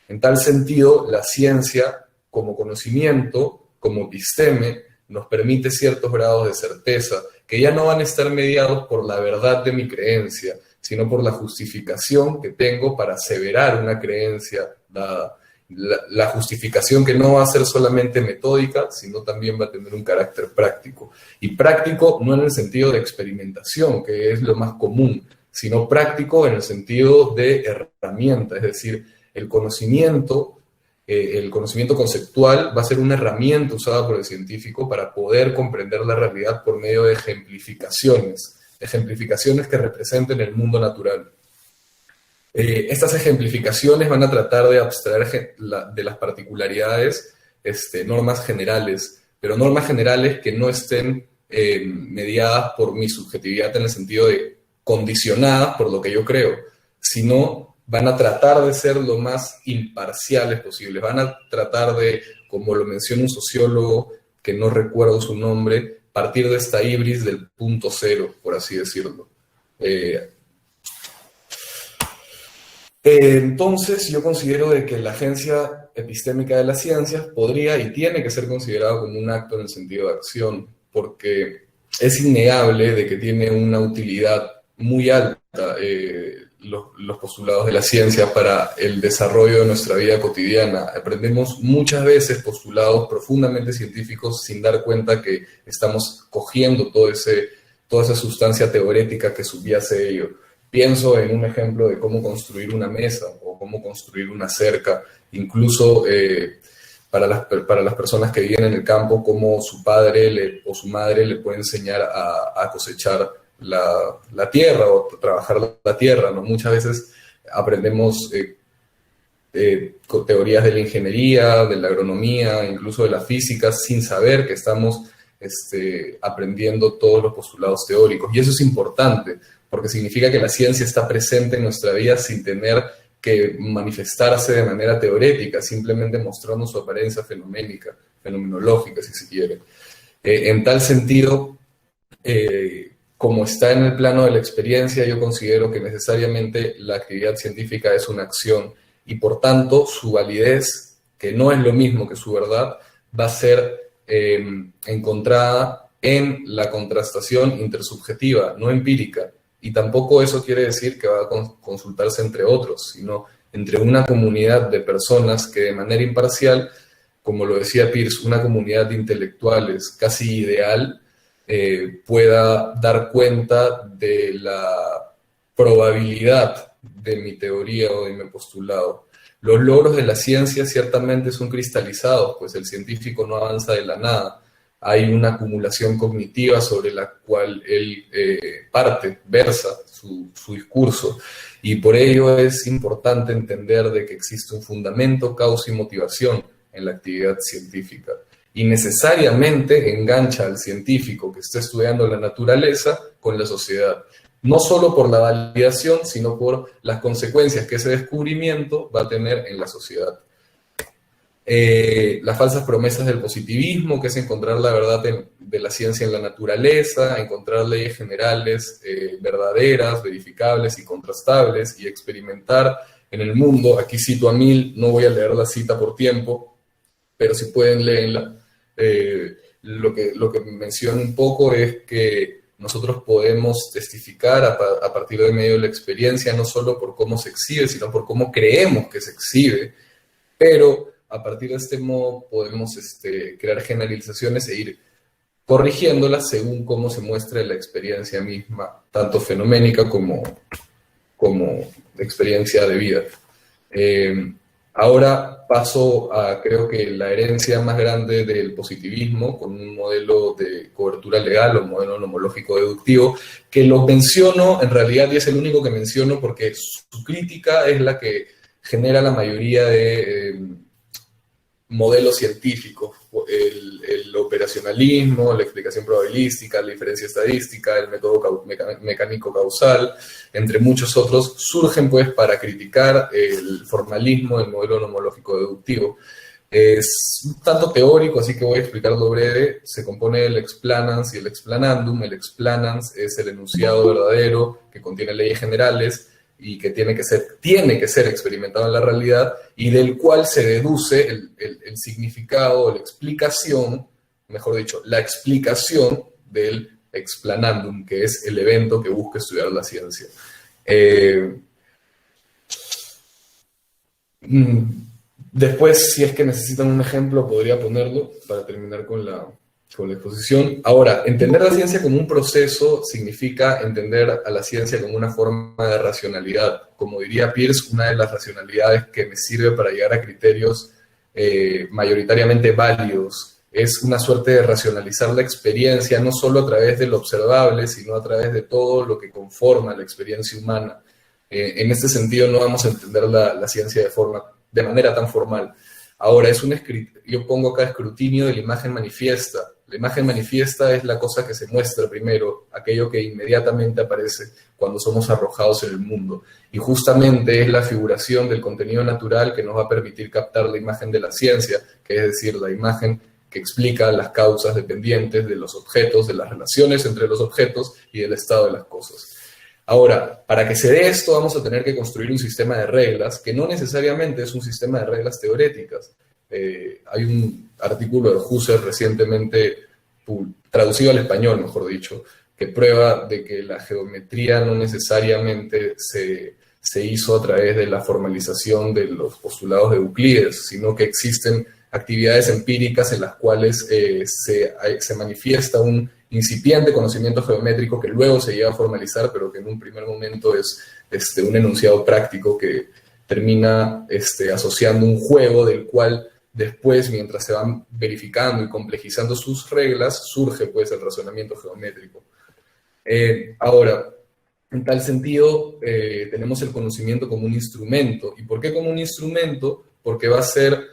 En tal sentido, la ciencia como conocimiento, como episteme, nos permite ciertos grados de certeza que ya no van a estar mediados por la verdad de mi creencia, sino por la justificación que tengo para aseverar una creencia dada. La justificación que no va a ser solamente metódica, sino también va a tener un carácter práctico. Y práctico no en el sentido de experimentación, que es lo más común, sino práctico en el sentido de herramienta, es decir, el conocimiento conceptual va a ser una herramienta usada por el científico para poder comprender la realidad por medio de ejemplificaciones que representen el mundo natural. Estas ejemplificaciones van a tratar de abstraer de las particularidades normas generales, pero normas generales que no estén mediadas por mi subjetividad en el sentido de condicionadas por lo que yo creo, sino van a tratar de ser lo más imparciales posibles, van a tratar de, como lo menciona un sociólogo, que no recuerdo su nombre, partir de esta ibris del punto cero, por así decirlo. Entonces, yo considero de que la agencia epistémica de las ciencias podría y tiene que ser considerado como un acto en el sentido de acción, porque es innegable de que tiene una utilidad muy alta los postulados de la ciencia para el desarrollo de nuestra vida cotidiana. Aprendemos muchas veces postulados profundamente científicos sin dar cuenta que estamos cogiendo toda esa sustancia teórica que subyace ello. Pienso en un ejemplo de cómo construir una mesa o cómo construir una cerca, incluso para las personas que viven en el campo, cómo su padre o su madre le puede enseñar a cosechar la tierra o trabajar la tierra, ¿no? Muchas veces aprendemos teorías de la ingeniería, de la agronomía, incluso de la física, sin saber que estamos aprendiendo todos los postulados teóricos. Y eso es importante, porque significa que la ciencia está presente en nuestra vida sin tener que manifestarse de manera teórica, simplemente mostrando su apariencia fenomenológica, si se quiere. En tal sentido, como está en el plano de la experiencia, yo considero que necesariamente la actividad científica es una acción y por tanto su validez, que no es lo mismo que su verdad, va a ser encontrada en la contrastación intersubjetiva, no empírica. Y tampoco eso quiere decir que va a consultarse entre otros, sino entre una comunidad de personas que de manera imparcial, como lo decía Peirce, una comunidad de intelectuales casi ideal, pueda dar cuenta de la probabilidad de mi teoría o de mi postulado. Los logros de la ciencia ciertamente son cristalizados, pues el científico no avanza de la nada. Hay una acumulación cognitiva sobre la cual él versa su discurso, y por ello es importante entender de que existe un fundamento, causa y motivación en la actividad científica, y necesariamente engancha al científico que está estudiando la naturaleza con la sociedad, no solo por la validación, sino por las consecuencias que ese descubrimiento va a tener en la sociedad. Las falsas promesas del positivismo, que es encontrar la verdad de la ciencia en la naturaleza, encontrar leyes generales verdaderas, verificables y contrastables, y experimentar en el mundo. Aquí cito a Mill, no voy a leer la cita por tiempo, pero si pueden leerla. Lo que menciono un poco es que nosotros podemos testificar a partir de medio de la experiencia, no solo por cómo se exhibe, sino por cómo creemos que se exhibe, pero a partir de este modo podemos crear generalizaciones e ir corrigiéndolas según cómo se muestre la experiencia misma, tanto fenoménica como experiencia de vida. Ahora paso a, creo que la herencia más grande del positivismo, con un modelo de cobertura legal o modelo nomológico deductivo, que lo menciono en realidad, y es el único que menciono porque su crítica es la que genera la mayoría de modelos científicos, el operacionalismo, la explicación probabilística, la inferencia estadística, el método mecánico causal, entre muchos otros, surgen pues para criticar el formalismo del modelo nomológico deductivo. Es un tanto teórico, así que voy a explicarlo breve. Se compone del explanans y el explanandum. El explanans es el enunciado verdadero que contiene leyes generales y que tiene que ser experimentado en la realidad, y del cual se deduce el significado, la explicación, mejor dicho, la explicación del explanandum, que es el evento que busca estudiar la ciencia. Después, si es que necesitan un ejemplo, podría ponerlo para terminar con la exposición. Ahora, entender la ciencia como un proceso significa entender a la ciencia como una forma de racionalidad. Como diría Peirce, una de las racionalidades que me sirve para llegar a criterios mayoritariamente válidos es una suerte de racionalizar la experiencia, no solo a través de lo observable, sino a través de todo lo que conforma la experiencia humana. En este sentido, no vamos a entender la ciencia de manera tan formal. Ahora, yo pongo acá escrutinio de la imagen manifiesta. La imagen manifiesta es la cosa que se muestra primero, aquello que inmediatamente aparece cuando somos arrojados en el mundo. Y justamente es la figuración del contenido natural que nos va a permitir captar la imagen de la ciencia, que es decir, la imagen que explica las causas dependientes de los objetos, de las relaciones entre los objetos y del estado de las cosas. Ahora, para que se dé esto vamos a tener que construir un sistema de reglas que no necesariamente es un sistema de reglas teoréticas. Hay un artículo de Husserl recientemente traducido al español, mejor dicho, que prueba de que la geometría no necesariamente se hizo a través de la formalización de los postulados de Euclides, sino que existen actividades empíricas en las cuales se manifiesta un incipiente conocimiento geométrico que luego se llega a formalizar, pero que en un primer momento es un enunciado práctico que termina asociando un juego del cual después, mientras se van verificando y complejizando sus reglas, surge pues el razonamiento geométrico. Ahora, en tal sentido, tenemos el conocimiento como un instrumento. ¿Y por qué como un instrumento? Porque va a ser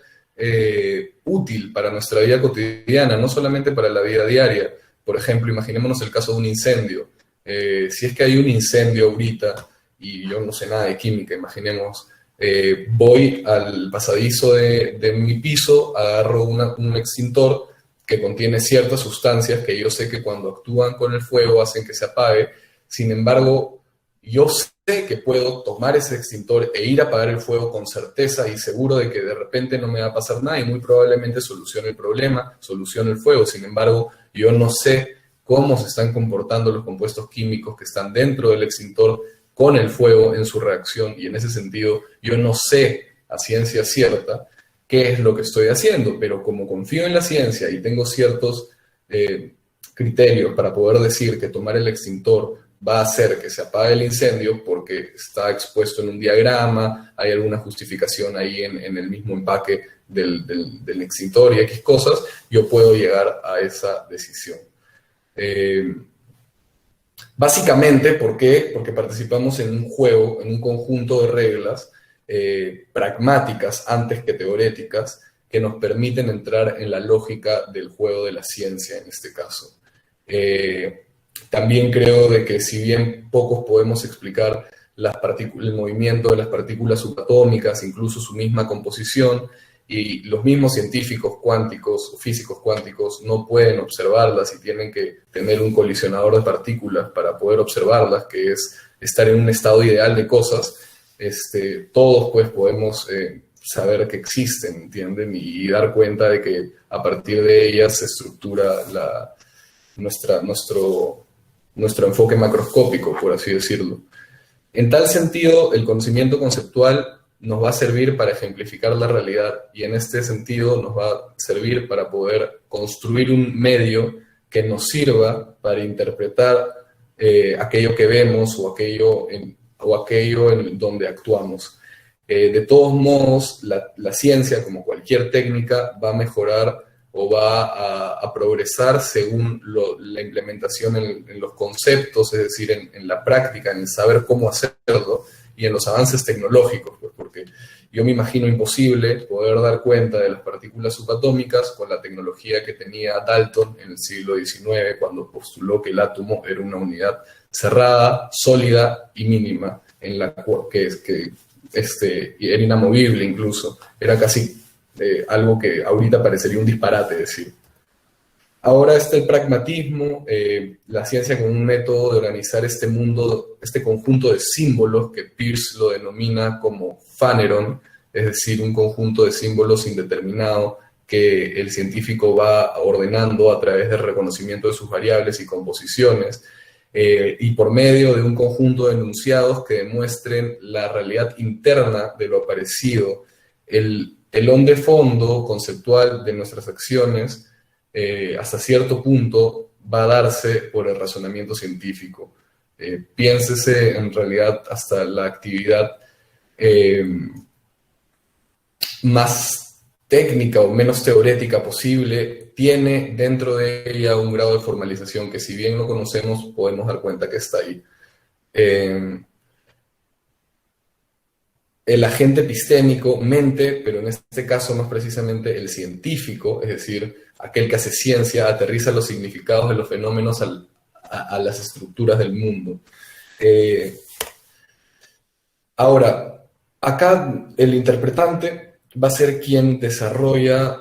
útil para nuestra vida cotidiana, no solamente para la vida diaria. Por ejemplo, imaginémonos el caso de un incendio. Si es que hay un incendio ahorita, y yo no sé nada de química, imaginemos, voy al pasadizo de mi piso, agarro un extintor que contiene ciertas sustancias que yo sé que cuando actúan con el fuego hacen que se apague. Sin embargo, yo sé que puedo tomar ese extintor e ir a apagar el fuego con certeza y seguro de que de repente no me va a pasar nada y muy probablemente solucione el problema, solucione el fuego. Sin embargo, yo no sé cómo se están comportando los compuestos químicos que están dentro del extintor con el fuego en su reacción, y en ese sentido yo no sé a ciencia cierta qué es lo que estoy haciendo, pero como confío en la ciencia y tengo ciertos criterios para poder decir que tomar el extintor va a hacer que se apague el incendio porque está expuesto en un diagrama, hay alguna justificación ahí en el mismo empaque del extintor y X cosas, yo puedo llegar a esa decisión. Básicamente, ¿por qué? Porque participamos en un juego, en un conjunto de reglas pragmáticas antes que teoréticas que nos permiten entrar en la lógica del juego de la ciencia en este caso. También creo de que si bien pocos podemos explicar el movimiento de las partículas subatómicas, incluso su misma composición, y los mismos científicos cuánticos, físicos cuánticos, no pueden observarlas y tienen que tener un colisionador de partículas para poder observarlas, que es estar en un estado ideal de cosas, todos pues podemos saber que existen, ¿entienden? Y dar cuenta de que a partir de ellas se estructura nuestro enfoque macroscópico, por así decirlo. En tal sentido, el conocimiento conceptual nos va a servir para ejemplificar la realidad y en este sentido nos va a servir para poder construir un medio que nos sirva para interpretar aquello que vemos o aquello en donde actuamos. De todos modos, la ciencia, como cualquier técnica, va a mejorar o va a progresar según la implementación en los conceptos, es decir, en la práctica, en el saber cómo hacerlo y en los avances tecnológicos, pues, porque yo me imagino imposible poder dar cuenta de las partículas subatómicas con la tecnología que tenía Dalton en el siglo XIX, cuando postuló que el átomo era una unidad cerrada, sólida y mínima, en la que era inamovible incluso, era casi algo que ahorita parecería un disparate decir. Ahora está el pragmatismo, la ciencia como un método de organizar este mundo, este conjunto de símbolos que Peirce lo denomina como phaneron, es decir, un conjunto de símbolos indeterminado que el científico va ordenando a través del reconocimiento de sus variables y composiciones, y por medio de un conjunto de enunciados que demuestren la realidad interna de lo aparecido, el telón de fondo conceptual de nuestras acciones, hasta cierto punto va a darse por el razonamiento científico. Piénsese en realidad hasta la actividad más técnica o menos teórica posible, tiene dentro de ella un grado de formalización que si bien no conocemos, podemos dar cuenta que está ahí. el agente epistémico, mente, pero en este caso más precisamente el científico, es decir, aquel que hace ciencia, aterriza los significados de los fenómenos a las estructuras del mundo. Ahora, acá el interpretante va a ser quien desarrolla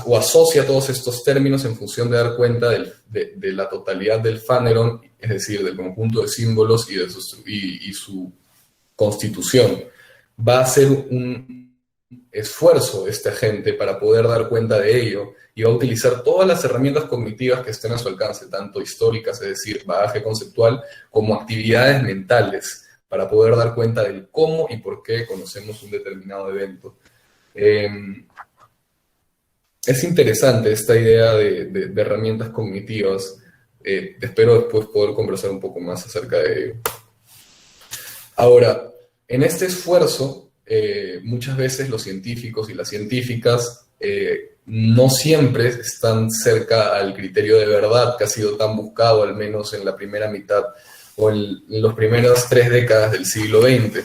o asocia todos estos términos en función de dar cuenta de la totalidad del Phaneron, es decir, del conjunto de símbolos y su constitución. Va a hacer un esfuerzo este agente para poder dar cuenta de ello y va a utilizar todas las herramientas cognitivas que estén a su alcance, tanto históricas, es decir, bagaje conceptual, como actividades mentales, para poder dar cuenta del cómo y por qué conocemos un determinado evento. Es interesante esta idea de herramientas cognitivas. Espero después poder conversar un poco más acerca de ello. Ahora, en este esfuerzo, muchas veces los científicos y las científicas no siempre están cerca al criterio de verdad que ha sido tan buscado, al menos en la primera mitad o en las primeras 3 décadas del siglo XX.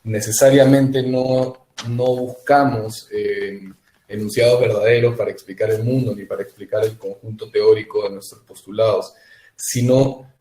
Necesariamente no buscamos enunciados verdaderos para explicar el mundo ni para explicar el conjunto teórico de nuestros postulados, sino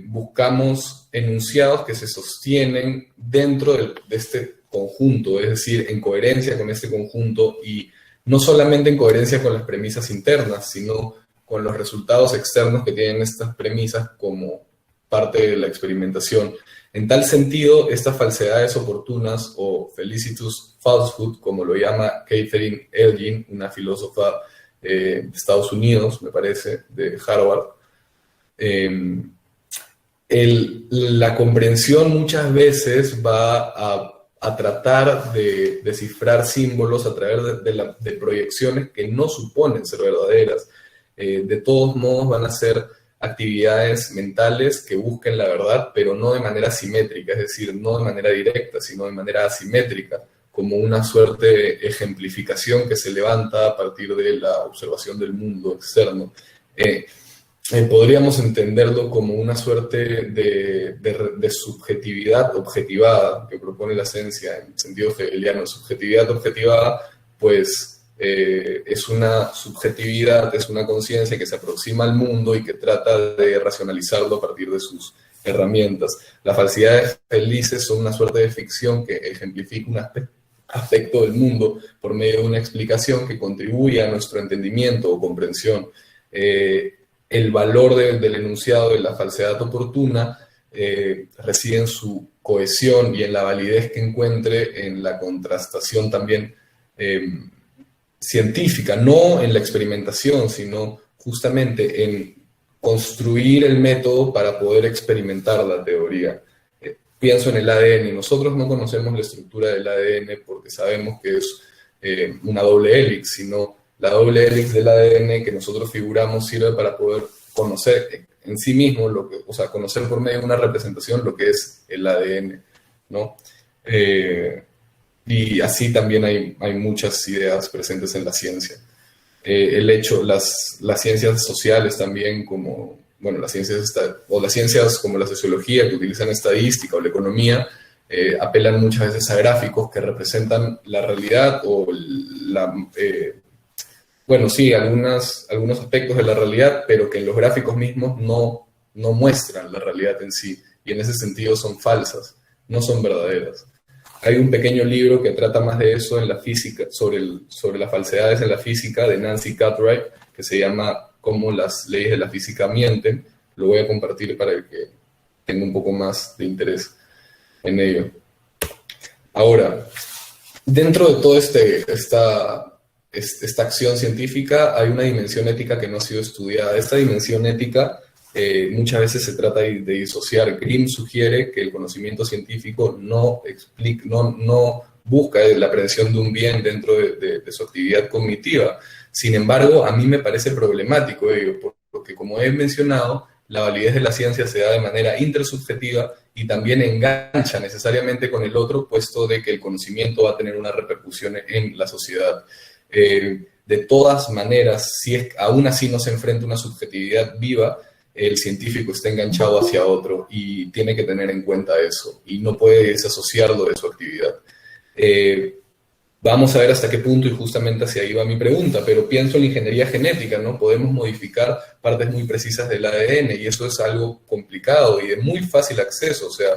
buscamos enunciados que se sostienen dentro de este conjunto, es decir, en coherencia con este conjunto y no solamente en coherencia con las premisas internas, sino con los resultados externos que tienen estas premisas como parte de la experimentación. En tal sentido, estas falsedades oportunas o felicitous falsehood, como lo llama Catherine Elgin, una filósofa de Estados Unidos, me parece, de Harvard, la comprensión muchas veces va a tratar de descifrar símbolos a través de proyecciones que no suponen ser verdaderas. De todos modos van a ser actividades mentales que busquen la verdad, pero no de manera simétrica, es decir, no de manera directa, sino de manera asimétrica, como una suerte de ejemplificación que se levanta a partir de la observación del mundo externo. Podríamos entenderlo como una suerte de subjetividad objetivada que propone la ciencia en sentido hegeliano. Subjetividad objetivada, pues, es una subjetividad, es una conciencia que se aproxima al mundo y que trata de racionalizarlo a partir de sus herramientas. Las falsedades felices son una suerte de ficción que ejemplifica un aspecto del mundo por medio de una explicación que contribuye a nuestro entendimiento o comprensión. El valor del enunciado de la falsedad oportuna reside en su cohesión y en la validez que encuentre en la contrastación también científica, no en la experimentación, sino justamente en construir el método para poder experimentar la teoría. Pienso en el ADN. Nosotros no conocemos la estructura del ADN porque sabemos que es una doble hélice, sino la doble hélice del ADN que nosotros figuramos sirve para poder conocer en sí mismo, conocer por medio de una representación lo que es el ADN, ¿no? Y así también hay muchas ideas presentes en la ciencia. Las ciencias sociales también, como, bueno, las ciencias como la sociología, que utilizan estadística, o la economía, apelan muchas veces a gráficos que representan la realidad o algunos aspectos de la realidad, pero que en los gráficos mismos no muestran la realidad en sí, y en ese sentido son falsas, no son verdaderas. Hay un pequeño libro que trata más de eso en la física, sobre las falsedades en la física, de Nancy Cartwright, que se llama Cómo las leyes de la física mienten. Lo voy a compartir para el que tenga un poco más de interés en ello. Ahora, dentro de toda esta acción científica hay una dimensión ética que no ha sido estudiada. Esta dimensión ética muchas veces se trata de disociar. Grimm sugiere que el conocimiento científico no busca la aprehensión de un bien dentro de su actividad cognitiva. Sin embargo, a mí me parece problemático ello, porque como he mencionado, la validez de la ciencia se da de manera intersubjetiva y también engancha necesariamente con el otro, puesto de que el conocimiento va a tener una repercusión en la sociedad. De todas maneras, aún así no se enfrenta una subjetividad viva, el científico está enganchado hacia otro y tiene que tener en cuenta eso y no puede desasociarlo de su actividad. Vamos a ver hasta qué punto, y justamente hacia ahí va mi pregunta, pero pienso en la ingeniería genética, ¿no? Podemos modificar partes muy precisas del ADN y eso es algo complicado y de muy fácil acceso. O sea,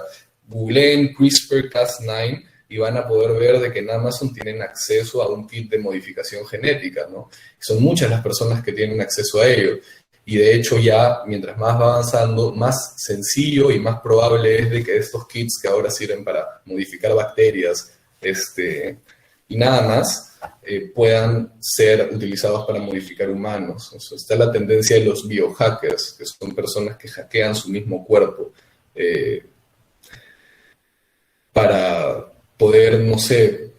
googleen CRISPR-Cas9 y van a poder ver de que en Amazon tienen acceso a un kit de modificación genética, ¿no? Son muchas las personas que tienen acceso a ello. Y de hecho ya, mientras más va avanzando, más sencillo y más probable es de que estos kits que ahora sirven para modificar bacterias, y nada más, puedan ser utilizados para modificar humanos. O sea, está la tendencia de los biohackers, que son personas que hackean su mismo cuerpo para poder, no sé,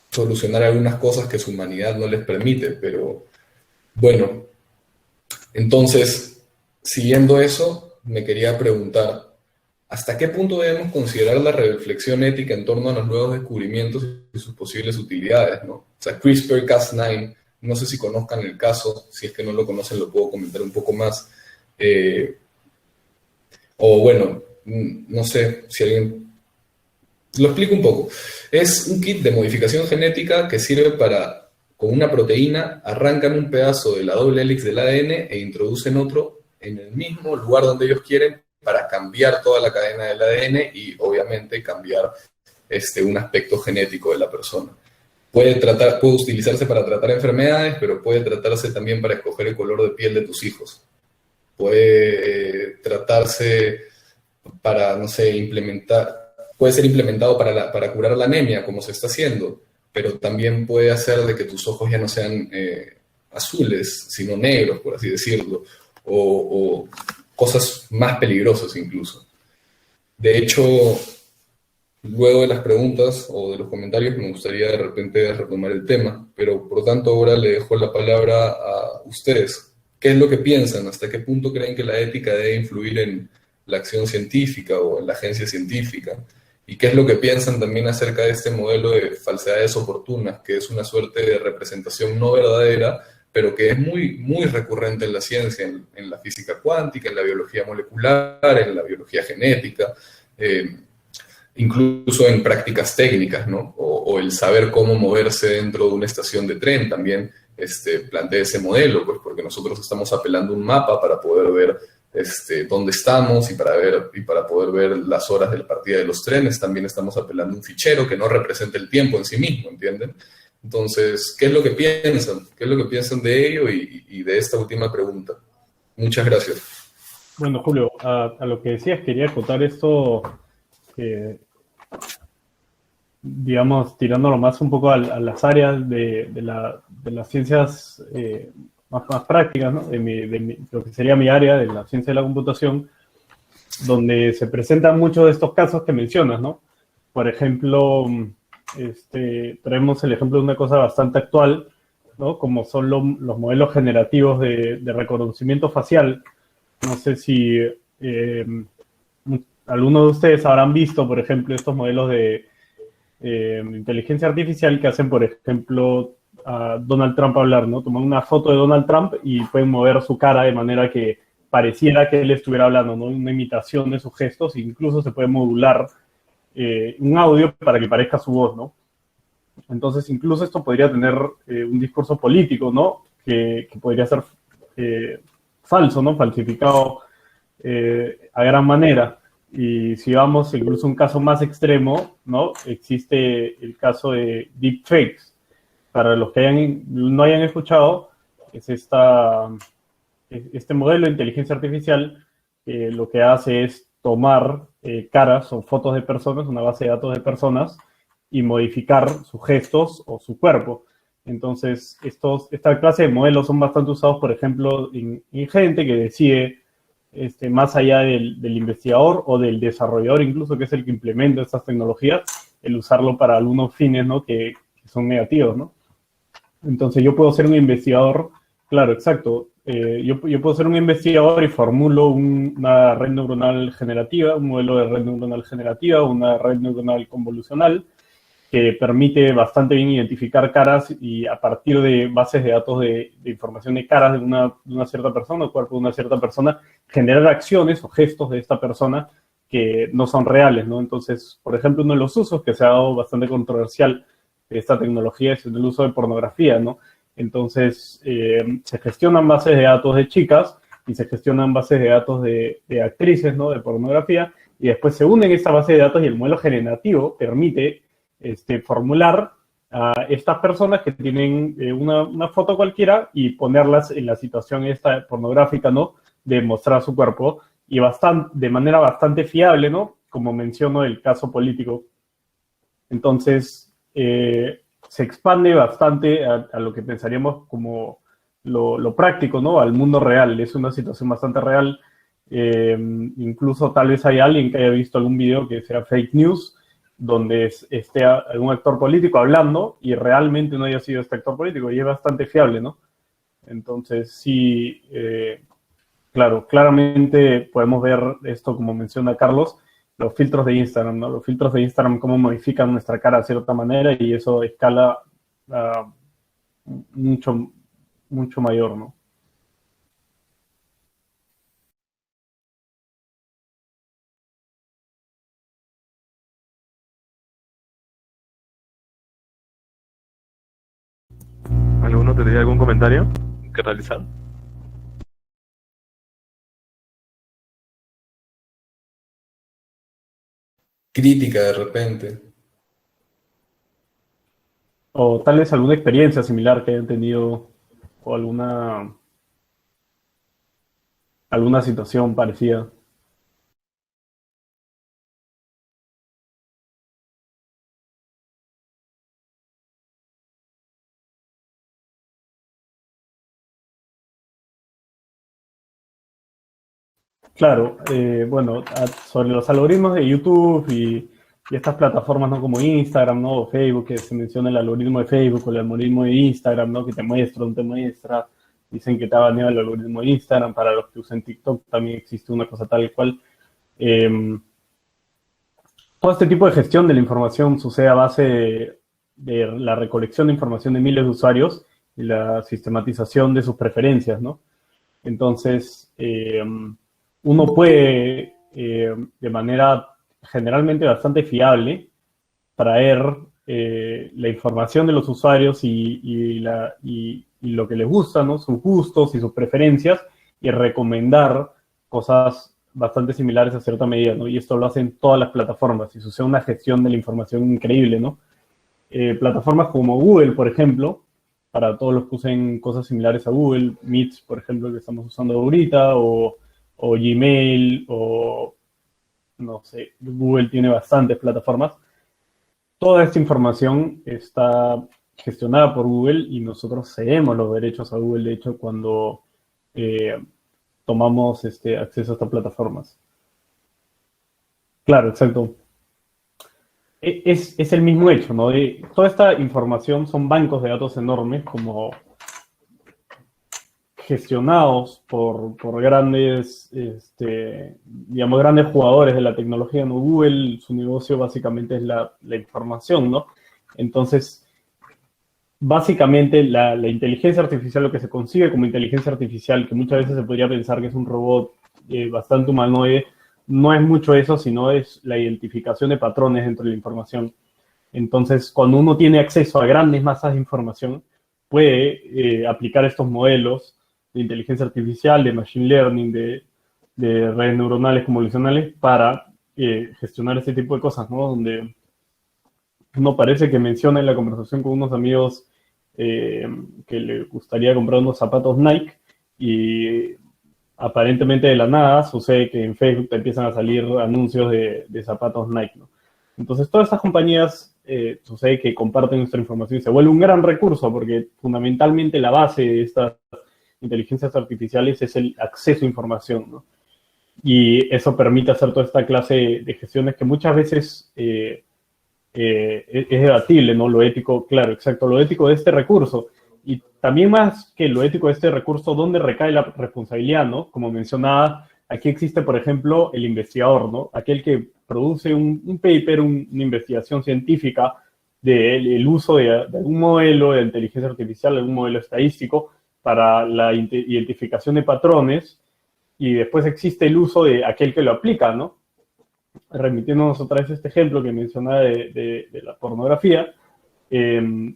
solucionar algunas cosas que su humanidad no les permite. Pero bueno, entonces, siguiendo eso, me quería preguntar, ¿hasta qué punto debemos considerar la reflexión ética en torno a los nuevos descubrimientos y sus posibles utilidades, ¿no? O sea, CRISPR-Cas9, no sé si conozcan el caso, si es que no lo conocen lo puedo comentar un poco más. O bueno, no sé si alguien... Lo explico un poco. Es un kit de modificación genética que sirve para, con una proteína, arrancan un pedazo de la doble hélice del ADN e introducen otro en el mismo lugar donde ellos quieren, para cambiar toda la cadena del ADN y obviamente cambiar un aspecto genético de la persona. Puede utilizarse para tratar enfermedades, pero puede tratarse también para escoger el color de piel de tus hijos. Puede tratarse para, no sé, puede ser implementado para curar la anemia, como se está haciendo, pero también puede hacer de que tus ojos ya no sean azules, sino negros, por así decirlo, o cosas más peligrosas incluso. De hecho, luego de las preguntas o de los comentarios me gustaría de repente retomar el tema, pero por tanto ahora le dejo la palabra a ustedes. ¿Qué es lo que piensan? ¿Hasta qué punto creen que la ética debe influir en la acción científica o en la agencia científica? ¿Y qué es lo que piensan también acerca de este modelo de falsedades oportunas, que es una suerte de representación no verdadera, pero que es muy, muy recurrente en la ciencia, en la física cuántica, en la biología molecular, en la biología genética, incluso en prácticas técnicas, ¿no? O el saber cómo moverse dentro de una estación de tren también plantea ese modelo, pues porque nosotros estamos apelando a un mapa para poder ver dónde estamos y para poder ver las horas de la partida de los trenes. También estamos apelando a un fichero que no representa el tiempo en sí mismo, ¿entienden? Entonces, ¿qué es lo que piensan? ¿Qué es lo que piensan de ello y de esta última pregunta? Muchas gracias. Bueno, Julio, a lo que decías, quería acotar esto, digamos, tirándolo más un poco a las áreas de las ciencias más prácticas, ¿no? De lo que sería mi área, de la ciencia de la computación, donde se presentan muchos de estos casos que mencionas, ¿no? Por ejemplo, traemos el ejemplo de una cosa bastante actual, ¿no? Como son los modelos generativos de reconocimiento facial. No sé si algunos de ustedes habrán visto, por ejemplo, estos modelos de inteligencia artificial que hacen, por ejemplo, a Donald Trump hablar, ¿no? Toman una foto de Donald Trump y pueden mover su cara de manera que pareciera que él estuviera hablando, ¿no? Una imitación de sus gestos, incluso se puede modular un audio para que parezca su voz, ¿no? Entonces, incluso esto podría tener un discurso político, ¿no? Que podría ser falso, ¿no? Falsificado a gran manera. Y si vamos incluso a un caso más extremo, ¿no? Existe el caso de deepfakes. Para los que no hayan escuchado, es este modelo de inteligencia artificial lo que hace es tomar caras o fotos de personas, una base de datos de personas, y modificar sus gestos o su cuerpo. Entonces, esta clase de modelos son bastante usados, por ejemplo, en gente que decide, más allá del investigador o del desarrollador, incluso, que es el que implementa estas tecnologías, el usarlo para algunos fines, ¿no? que son negativos, ¿no? Entonces, yo puedo ser un investigador, claro, exacto. Yo puedo ser un investigador y formulo una red neuronal generativa, un modelo de red neuronal generativa, una red neuronal convolucional, que permite bastante bien identificar caras y a partir de bases de datos de información de caras de una cierta persona, o cuerpo de una cierta persona, generar acciones o gestos de esta persona que no son reales, ¿no? Entonces, por ejemplo, uno de los usos que se ha dado bastante controversial de esta tecnología es el uso de pornografía, ¿no? Entonces, se gestionan bases de datos de chicas y se gestionan bases de datos de actrices, ¿no? De pornografía, y después se unen esta base de datos y el modelo generativo permite formular a estas personas que tienen una foto cualquiera y ponerlas en la situación esta pornográfica, ¿no? De mostrar su cuerpo y de manera bastante fiable, ¿no? Como menciono el caso político. Entonces, se expande bastante a lo que pensaríamos como lo práctico, ¿no? Al mundo real. Es una situación bastante real. Incluso tal vez hay alguien que haya visto algún video que sea fake news, donde esté algún actor político hablando y realmente no haya sido este actor político, y es bastante fiable, ¿no? Entonces, sí, claro, claramente podemos ver esto, como menciona Carlos, los filtros de Instagram, ¿no? Los filtros de Instagram, cómo modifican nuestra cara de cierta manera, y eso escala mucho, mucho mayor, ¿no? ¿Alguno tendría algún comentario que realizar? Crítica de repente. O tal vez alguna experiencia similar que hayan tenido o alguna situación parecida. Claro, bueno, sobre los algoritmos de YouTube y estas plataformas, ¿no? Como Instagram, ¿no? O Facebook, que se menciona el algoritmo de Facebook o el algoritmo de Instagram, ¿no? Que te muestra, no te muestra. Dicen que te ha baneado el algoritmo de Instagram. Para los que usan TikTok también existe una cosa tal cual. Todo este tipo de gestión de la información sucede a base de la recolección de información de miles de usuarios y la sistematización de sus preferencias, ¿no? Entonces, uno puede, de manera generalmente bastante fiable, traer la información de los usuarios y lo que les gusta, ¿no? Sus gustos y sus preferencias, y recomendar cosas bastante similares a cierta medida, ¿no? Y esto lo hacen todas las plataformas y sucede una gestión de la información increíble, ¿no? Plataformas como Google, por ejemplo, para todos los que usen cosas similares a Google, Meet, por ejemplo, que estamos usando ahorita, o Gmail, o no sé, Google tiene bastantes plataformas. Toda esta información está gestionada por Google y nosotros cedemos los derechos a Google, de hecho, cuando tomamos acceso a estas plataformas. Claro, exacto. Es el mismo hecho, ¿no? Toda esta información son bancos de datos enormes, como gestionados por grandes, digamos, grandes jugadores de la tecnología, ¿no? Google, su negocio básicamente es la información, ¿no? Entonces, básicamente la inteligencia artificial, lo que se consigue como inteligencia artificial, que muchas veces se podría pensar que es un robot bastante humanoide, no es mucho eso, sino es la identificación de patrones dentro de la información. Entonces, cuando uno tiene acceso a grandes masas de información, puede aplicar estos modelos de inteligencia artificial, de machine learning, de redes neuronales convolucionales para gestionar este tipo de cosas, ¿no? Donde uno parece que menciona en la conversación con unos amigos que le gustaría comprar unos zapatos Nike y aparentemente de la nada sucede que en Facebook te empiezan a salir anuncios de zapatos Nike, ¿no? Entonces todas estas compañías sucede que comparten nuestra información y se vuelve un gran recurso porque fundamentalmente la base de estas inteligencias artificiales es el acceso a información, ¿no? Y eso permite hacer toda esta clase de gestiones que muchas veces es debatible, ¿no? Lo ético, claro, exacto, lo ético de este recurso. Y también más que lo ético de este recurso, ¿dónde recae la responsabilidad, no? Como mencionaba, aquí existe, por ejemplo, el investigador, ¿no? Aquel que produce un paper, una investigación científica del uso de algún modelo de inteligencia artificial, algún modelo estadístico para la identificación de patrones, y después existe el uso de aquel que lo aplica, ¿no? Remitiéndonos otra vez a este ejemplo que mencionaba de la pornografía,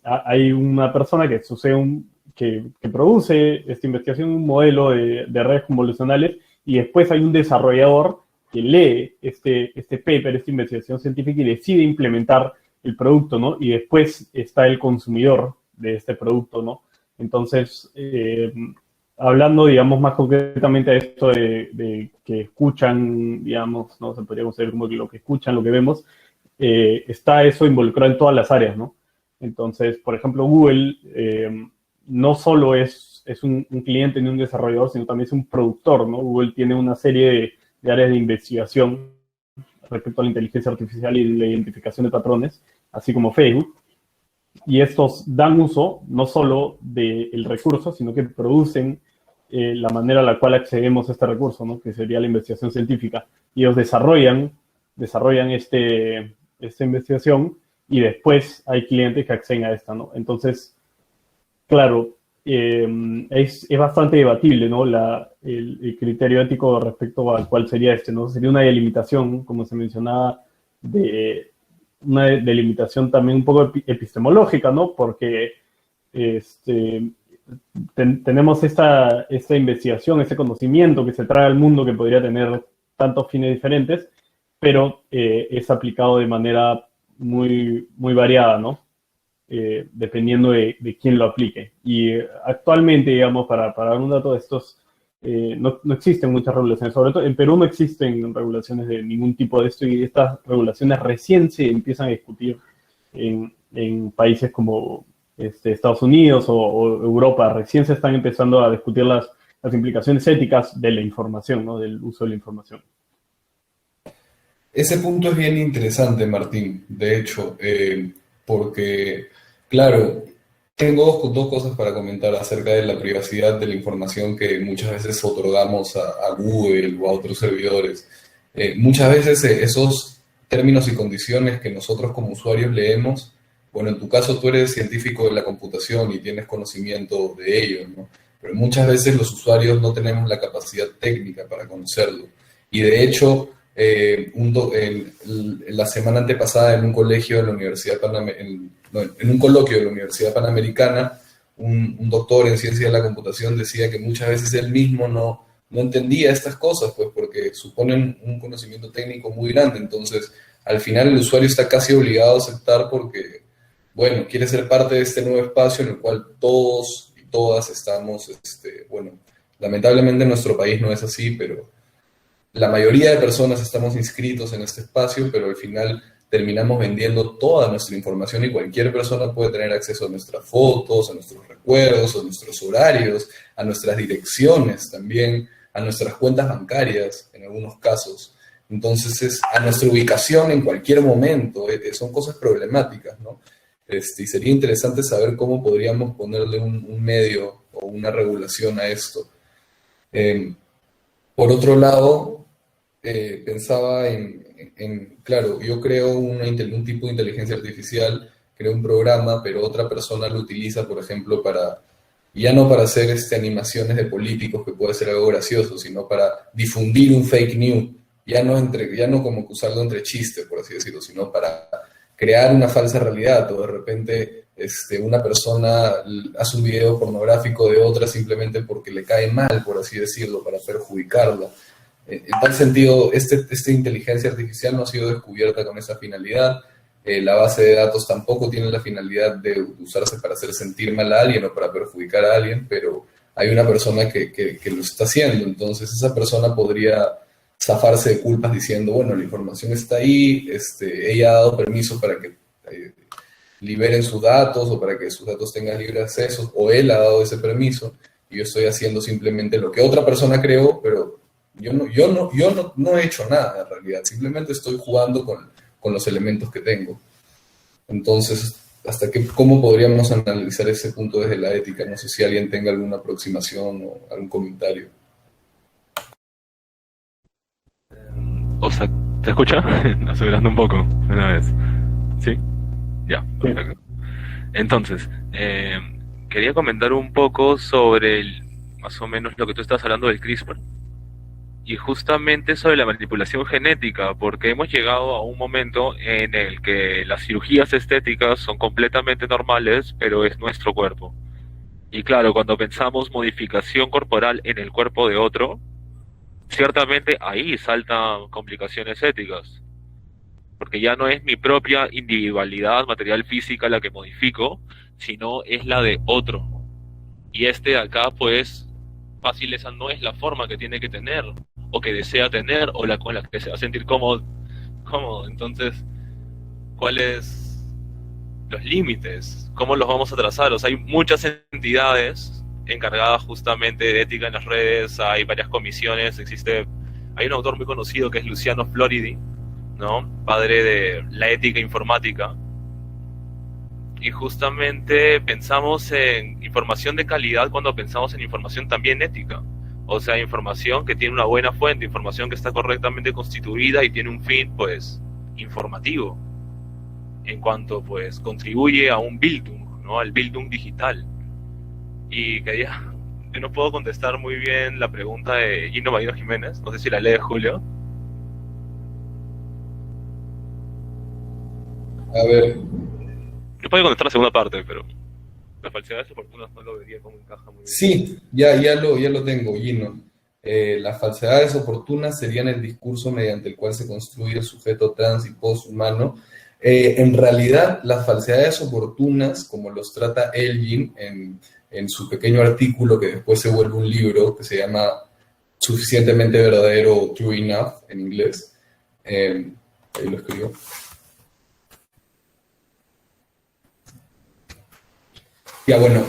hay una persona que produce esta investigación, un modelo de redes convolucionales, y después hay un desarrollador que lee este paper, esta investigación científica, y decide implementar el producto, ¿no? Y después está el consumidor de este producto, ¿no? Entonces, hablando, digamos, más concretamente a esto de que escuchan, digamos, ¿no? Se podría considerar como que lo que escuchan, lo que vemos, está eso involucrado en todas las áreas, ¿no? Entonces, por ejemplo, Google no solo es un cliente ni un desarrollador, sino también es un productor, ¿no? Google tiene una serie de áreas de investigación respecto a la inteligencia artificial y la identificación de patrones, así como Facebook. Y estos dan uso no solo del recurso, sino que producen la manera a la cual accedemos a este recurso, ¿no? Que sería la investigación científica. Y ellos desarrollan esta investigación, y después hay clientes que acceden a esta, ¿no? Entonces, claro, es bastante debatible, ¿no? El criterio ético respecto al cual sería ¿no? Sería una delimitación, como se mencionaba, una delimitación también un poco epistemológica, ¿no? Porque tenemos esta investigación, este conocimiento que se trae al mundo, que podría tener tantos fines diferentes, pero es aplicado de manera muy, muy variada, ¿no? Dependiendo de quién lo aplique. Y actualmente, digamos, para dar un dato de estos, no existen muchas regulaciones. Sobre todo en Perú no existen regulaciones de ningún tipo de esto, y estas regulaciones recién se empiezan a discutir en países como Estados Unidos o Europa. Recién se están empezando a discutir las implicaciones éticas de la información, ¿no? Del uso de la información. Ese punto es bien interesante, Martín, de hecho, porque, claro, tengo dos cosas para comentar acerca de la privacidad de la información que muchas veces otorgamos a Google o a otros servidores. Muchas veces esos términos y condiciones que nosotros como usuarios leemos, bueno, en tu caso tú eres científico de la computación y tienes conocimiento de ello, ¿no? Pero muchas veces los usuarios no tenemos la capacidad técnica para conocerlo. Y de hecho, la semana antepasada en un colegio de la Universidad en un coloquio de la Universidad Panamericana, un doctor en ciencia de la computación decía que muchas veces él mismo no entendía estas cosas, pues porque suponen un conocimiento técnico muy grande. Entonces, al final el usuario está casi obligado a aceptar porque, bueno, quiere ser parte de este nuevo espacio en el cual todos y todas estamos, bueno, lamentablemente en nuestro país no es así, pero la mayoría de personas estamos inscritos en este espacio, pero al final terminamos vendiendo toda nuestra información, y cualquier persona puede tener acceso a nuestras fotos, a nuestros recuerdos, a nuestros horarios, a nuestras direcciones también, a nuestras cuentas bancarias en algunos casos. Entonces, a nuestra ubicación en cualquier momento. Son cosas problemáticas, ¿no? Y sería interesante saber cómo podríamos ponerle un medio o una regulación a esto. Por otro lado, pensaba claro, yo creo un tipo de inteligencia artificial, creo un programa, pero otra persona lo utiliza, por ejemplo, ya no para hacer animaciones de políticos, que puede ser algo gracioso, sino para difundir un fake news, ya no como que usarlo entre chistes, por así decirlo, sino para crear una falsa realidad, o de repente una persona hace un video pornográfico de otra simplemente porque le cae mal, por así decirlo, para perjudicarla. En tal sentido, esta inteligencia artificial no ha sido descubierta con esa finalidad. La base de datos tampoco tiene la finalidad de usarse para hacer sentir mal a alguien o para perjudicar a alguien, pero hay una persona que lo está haciendo. Entonces, esa persona podría zafarse de culpas diciendo, bueno, la información está ahí, ella ha dado permiso para que liberen sus datos o para que sus datos tengan libre acceso, o él ha dado ese permiso, y yo estoy haciendo simplemente lo que otra persona creó, pero yo no he hecho nada en realidad, simplemente estoy jugando con los elementos que tengo. Entonces, ¿cómo podríamos analizar ese punto desde la ética? No sé si alguien tenga alguna aproximación o algún comentario. O sea, ¿te escucha? Acelerando un poco, una vez. ¿Sí? Ya, perfecto. Entonces, quería comentar un poco sobre más o menos lo que tú estás hablando del CRISPR y justamente sobre la manipulación genética, porque hemos llegado a un momento en el que las cirugías estéticas son completamente normales, pero es nuestro cuerpo. Y claro, cuando pensamos modificación corporal en el cuerpo de otro, ciertamente ahí saltan complicaciones éticas, porque ya no es mi propia individualidad material física la que modifico, sino es la de otro. Y este de acá, pues, fácil esa no es la forma que tiene que tener, o que desea tener, o la con la que se va a sentir cómodo. Entonces, ¿cuáles los límites? ¿Cómo los vamos a trazar? O sea, hay muchas entidades encargadas justamente de ética en las redes, hay varias comisiones, hay un autor muy conocido que es Luciano Floridi, ¿no? Padre de la ética informática. Y justamente pensamos en información de calidad cuando pensamos en información también ética. O sea, información que tiene una buena fuente, información que está correctamente constituida y tiene un fin, pues, informativo. En cuanto, pues, contribuye a un Bildung, ¿no? Al Bildung digital. Y yo no puedo contestar muy bien la pregunta de Gino Marino Jiménez. No sé si la lee Julio. A ver, Yo puedo contestar la segunda parte, pero las falsedades oportunas no lo vería como encaja muy bien. sí, ya lo tengo, Gino. Las falsedades oportunas serían el discurso mediante el cual se construye el sujeto trans y poshumano. En realidad, las falsedades oportunas, como los trata Elgin en su pequeño artículo que después se vuelve un libro que se llama Suficientemente verdadero, True Enough, en inglés. Ahí lo escribo. Ya, bueno,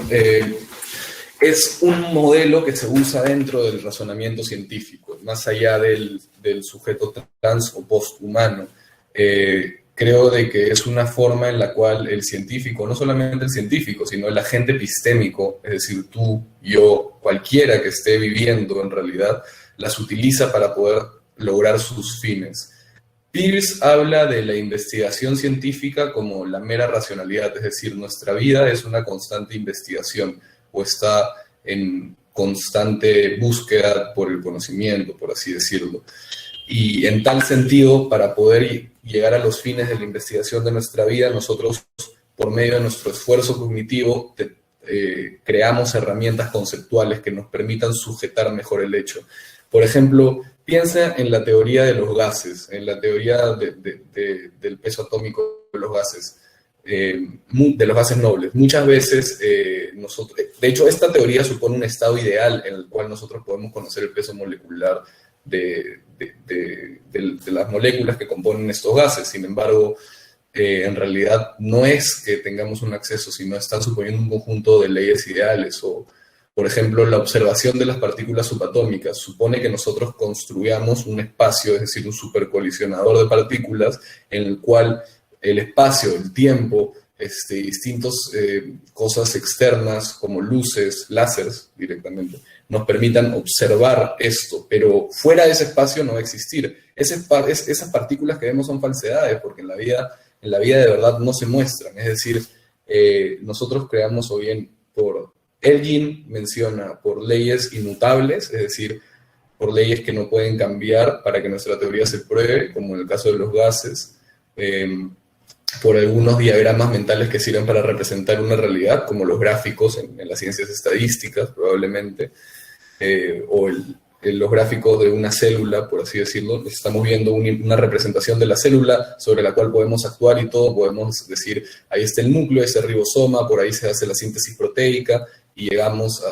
es un modelo que se usa dentro del razonamiento científico, más allá del sujeto trans o posthumano. Creo de que es una forma en la cual el científico, no solamente el científico, sino el agente epistémico, es decir, tú, yo, cualquiera que esté viviendo en realidad, las utiliza para poder lograr sus fines. Peirce habla de la investigación científica como la mera racionalidad, es decir, nuestra vida es una constante investigación o está en constante búsqueda por el conocimiento, por así decirlo. Y en tal sentido, para poder llegar a los fines de la investigación de nuestra vida, nosotros, por medio de nuestro esfuerzo cognitivo, creamos herramientas conceptuales que nos permitan sujetar mejor el hecho. Por ejemplo, piensa en la teoría de los gases, en la teoría del peso atómico de los gases nobles. Muchas veces nosotros, de hecho, esta teoría supone un estado ideal en el cual nosotros podemos conocer el peso molecular de las moléculas que componen estos gases. Sin embargo, en realidad no es que tengamos un acceso, sino están suponiendo un conjunto de leyes ideales. O, por ejemplo, la observación de las partículas subatómicas supone que nosotros construyamos un espacio, es decir, un supercolisionador de partículas en el cual el espacio, el tiempo, distintas cosas externas como luces, láseres directamente, nos permitan observar esto, pero fuera de ese espacio no va a existir. Esas partículas que vemos son falsedades, porque en la vida de verdad no se muestran. Es decir, nosotros creamos, o bien Elgin menciona por leyes inmutables, es decir, por leyes que no pueden cambiar para que nuestra teoría se pruebe, como en el caso de los gases, por algunos diagramas mentales que sirven para representar una realidad, como los gráficos en las ciencias estadísticas, probablemente, o los gráficos de una célula, por así decirlo. Estamos viendo una representación de la célula sobre la cual podemos actuar y todo, podemos decir, ahí está el núcleo, ese ribosoma, por ahí se hace la síntesis proteica y llegamos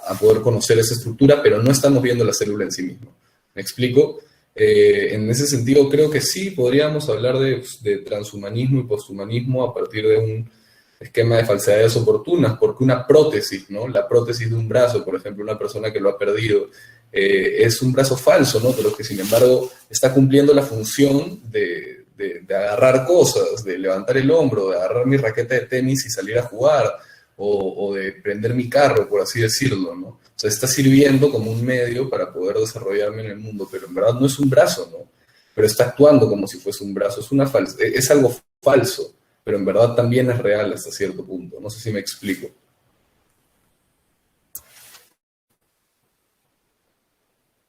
a poder conocer esa estructura, pero no estamos viendo la célula en sí misma. ¿Me explico? En ese sentido, creo que sí podríamos hablar de transhumanismo y posthumanismo a partir de un esquema de falsedades oportunas, porque una prótesis, ¿no? La prótesis de un brazo, por ejemplo, una persona que lo ha perdido, es un brazo falso, ¿no? Pero que sin embargo está cumpliendo la función de agarrar cosas, de levantar el hombro, de agarrar mi raqueta de tenis y salir a jugar, o de prender mi carro, por así decirlo, ¿no? O sea, está sirviendo como un medio para poder desarrollarme en el mundo, pero en verdad no es un brazo, ¿no? Pero está actuando como si fuese un brazo, es algo falso. pero en verdad también es real hasta cierto punto. No sé si me explico.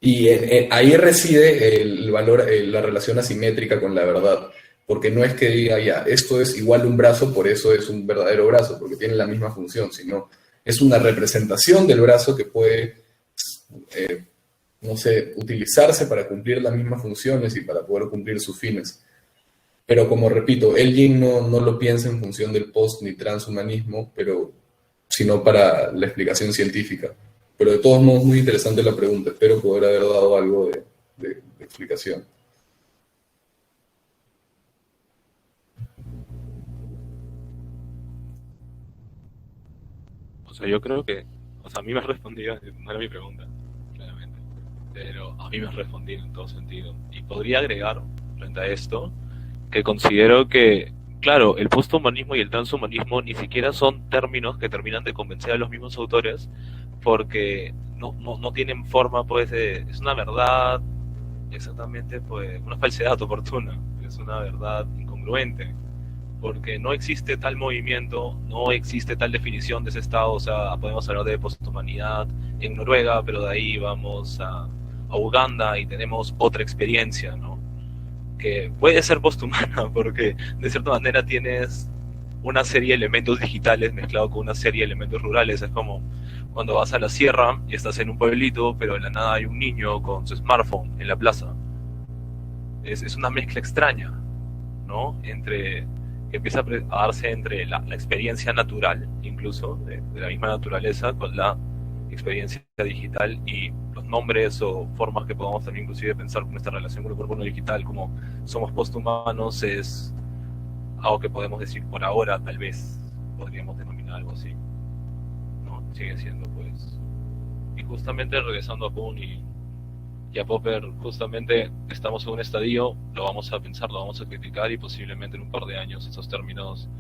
Y ahí reside el valor, la relación asimétrica con la verdad, porque no es que diga, ya, esto es igual a un brazo, por eso es un verdadero brazo, porque tiene la misma función, sino es una representación del brazo que puede, eh, no sé, utilizarse para cumplir las mismas funciones y para poder cumplir sus fines. Pero como repito, Elgin no lo piensa en función del post ni transhumanismo, sino para la explicación científica. Pero de todos modos, muy interesante la pregunta. Espero poder haber dado algo de explicación. O sea, yo creo que, o sea, a mí me has respondido, no era mi pregunta, claramente, pero a mí me has respondido en todo sentido. Y podría agregar, frente a esto, que considero que, claro, el posthumanismo y el transhumanismo ni siquiera son términos que terminan de convencer a los mismos autores, porque no tienen forma, pues, es una verdad, exactamente, pues, una falsedad oportuna, es una verdad incongruente, porque no existe tal movimiento, no existe tal definición de ese estado. O sea, podemos hablar de posthumanidad en Noruega, pero de ahí vamos a Uganda y tenemos otra experiencia, ¿no? Que puede ser posthumana, porque de cierta manera tienes una serie de elementos digitales mezclados con una serie de elementos rurales. Es como cuando vas a la sierra y estás en un pueblito, pero en la nada hay un niño con su smartphone en la plaza. Es una mezcla extraña, ¿no? Entre que empieza a darse entre la experiencia natural, incluso de la misma naturaleza, con la experiencia digital, y los nombres o formas que podamos también inclusive pensar con nuestra relación con el cuerpo no digital, como somos posthumanos, es algo que podemos decir por ahora, tal vez podríamos denominar algo así, ¿no? Sigue siendo, pues. Y justamente regresando a Kuhn y a Popper, justamente estamos en un estadio, lo vamos a pensar, lo vamos a criticar, y posiblemente en un par de años esos términos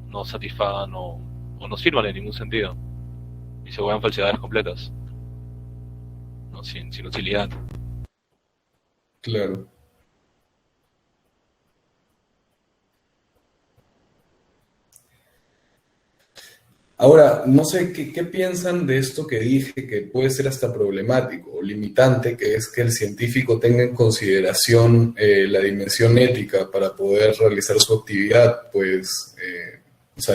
no satisfagan o no sirvan en ningún sentido y se vuelvan falsedades completas, ¿no? Sin utilidad. Claro. Ahora, no sé qué piensan de esto que dije, que puede ser hasta problemático o limitante, que es que el científico tenga en consideración la dimensión ética para poder realizar su actividad. Pues, o sea,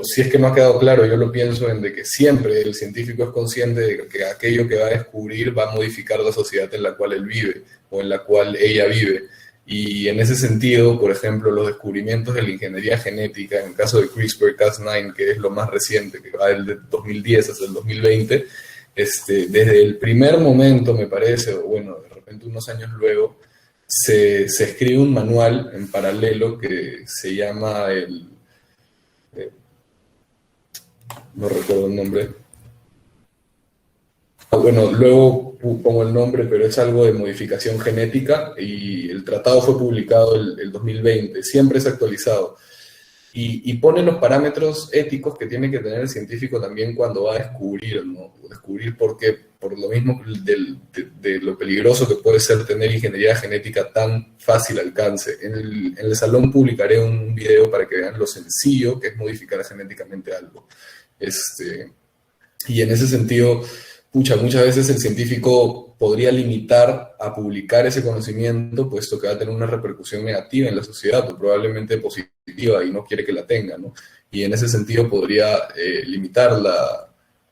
si es que no ha quedado claro, yo lo pienso en de que siempre el científico es consciente de que aquello que va a descubrir va a modificar la sociedad en la cual él vive o en la cual ella vive. Y en ese sentido, por ejemplo, los descubrimientos de la ingeniería genética, en el caso de CRISPR-Cas9, que es lo más reciente, que va del 2010 hasta el 2020, desde el primer momento, me parece, o bueno, de repente unos años luego, se escribe un manual en paralelo que se llama no recuerdo el nombre. Bueno, luego pongo el nombre, pero es algo de modificación genética y el tratado fue publicado el 2020, siempre es actualizado. Y pone los parámetros éticos que tiene que tener el científico también cuando va a descubrir, ¿no? Descubrir por qué, por lo mismo de lo peligroso que puede ser tener ingeniería genética tan fácil alcance. En el salón publicaré un video para que vean lo sencillo que es modificar genéticamente algo. Y en ese sentido, muchas veces el científico podría limitar a publicar ese conocimiento, puesto que va a tener una repercusión negativa en la sociedad, o probablemente positiva, y no quiere que la tenga, ¿no? Y en ese sentido podría limitar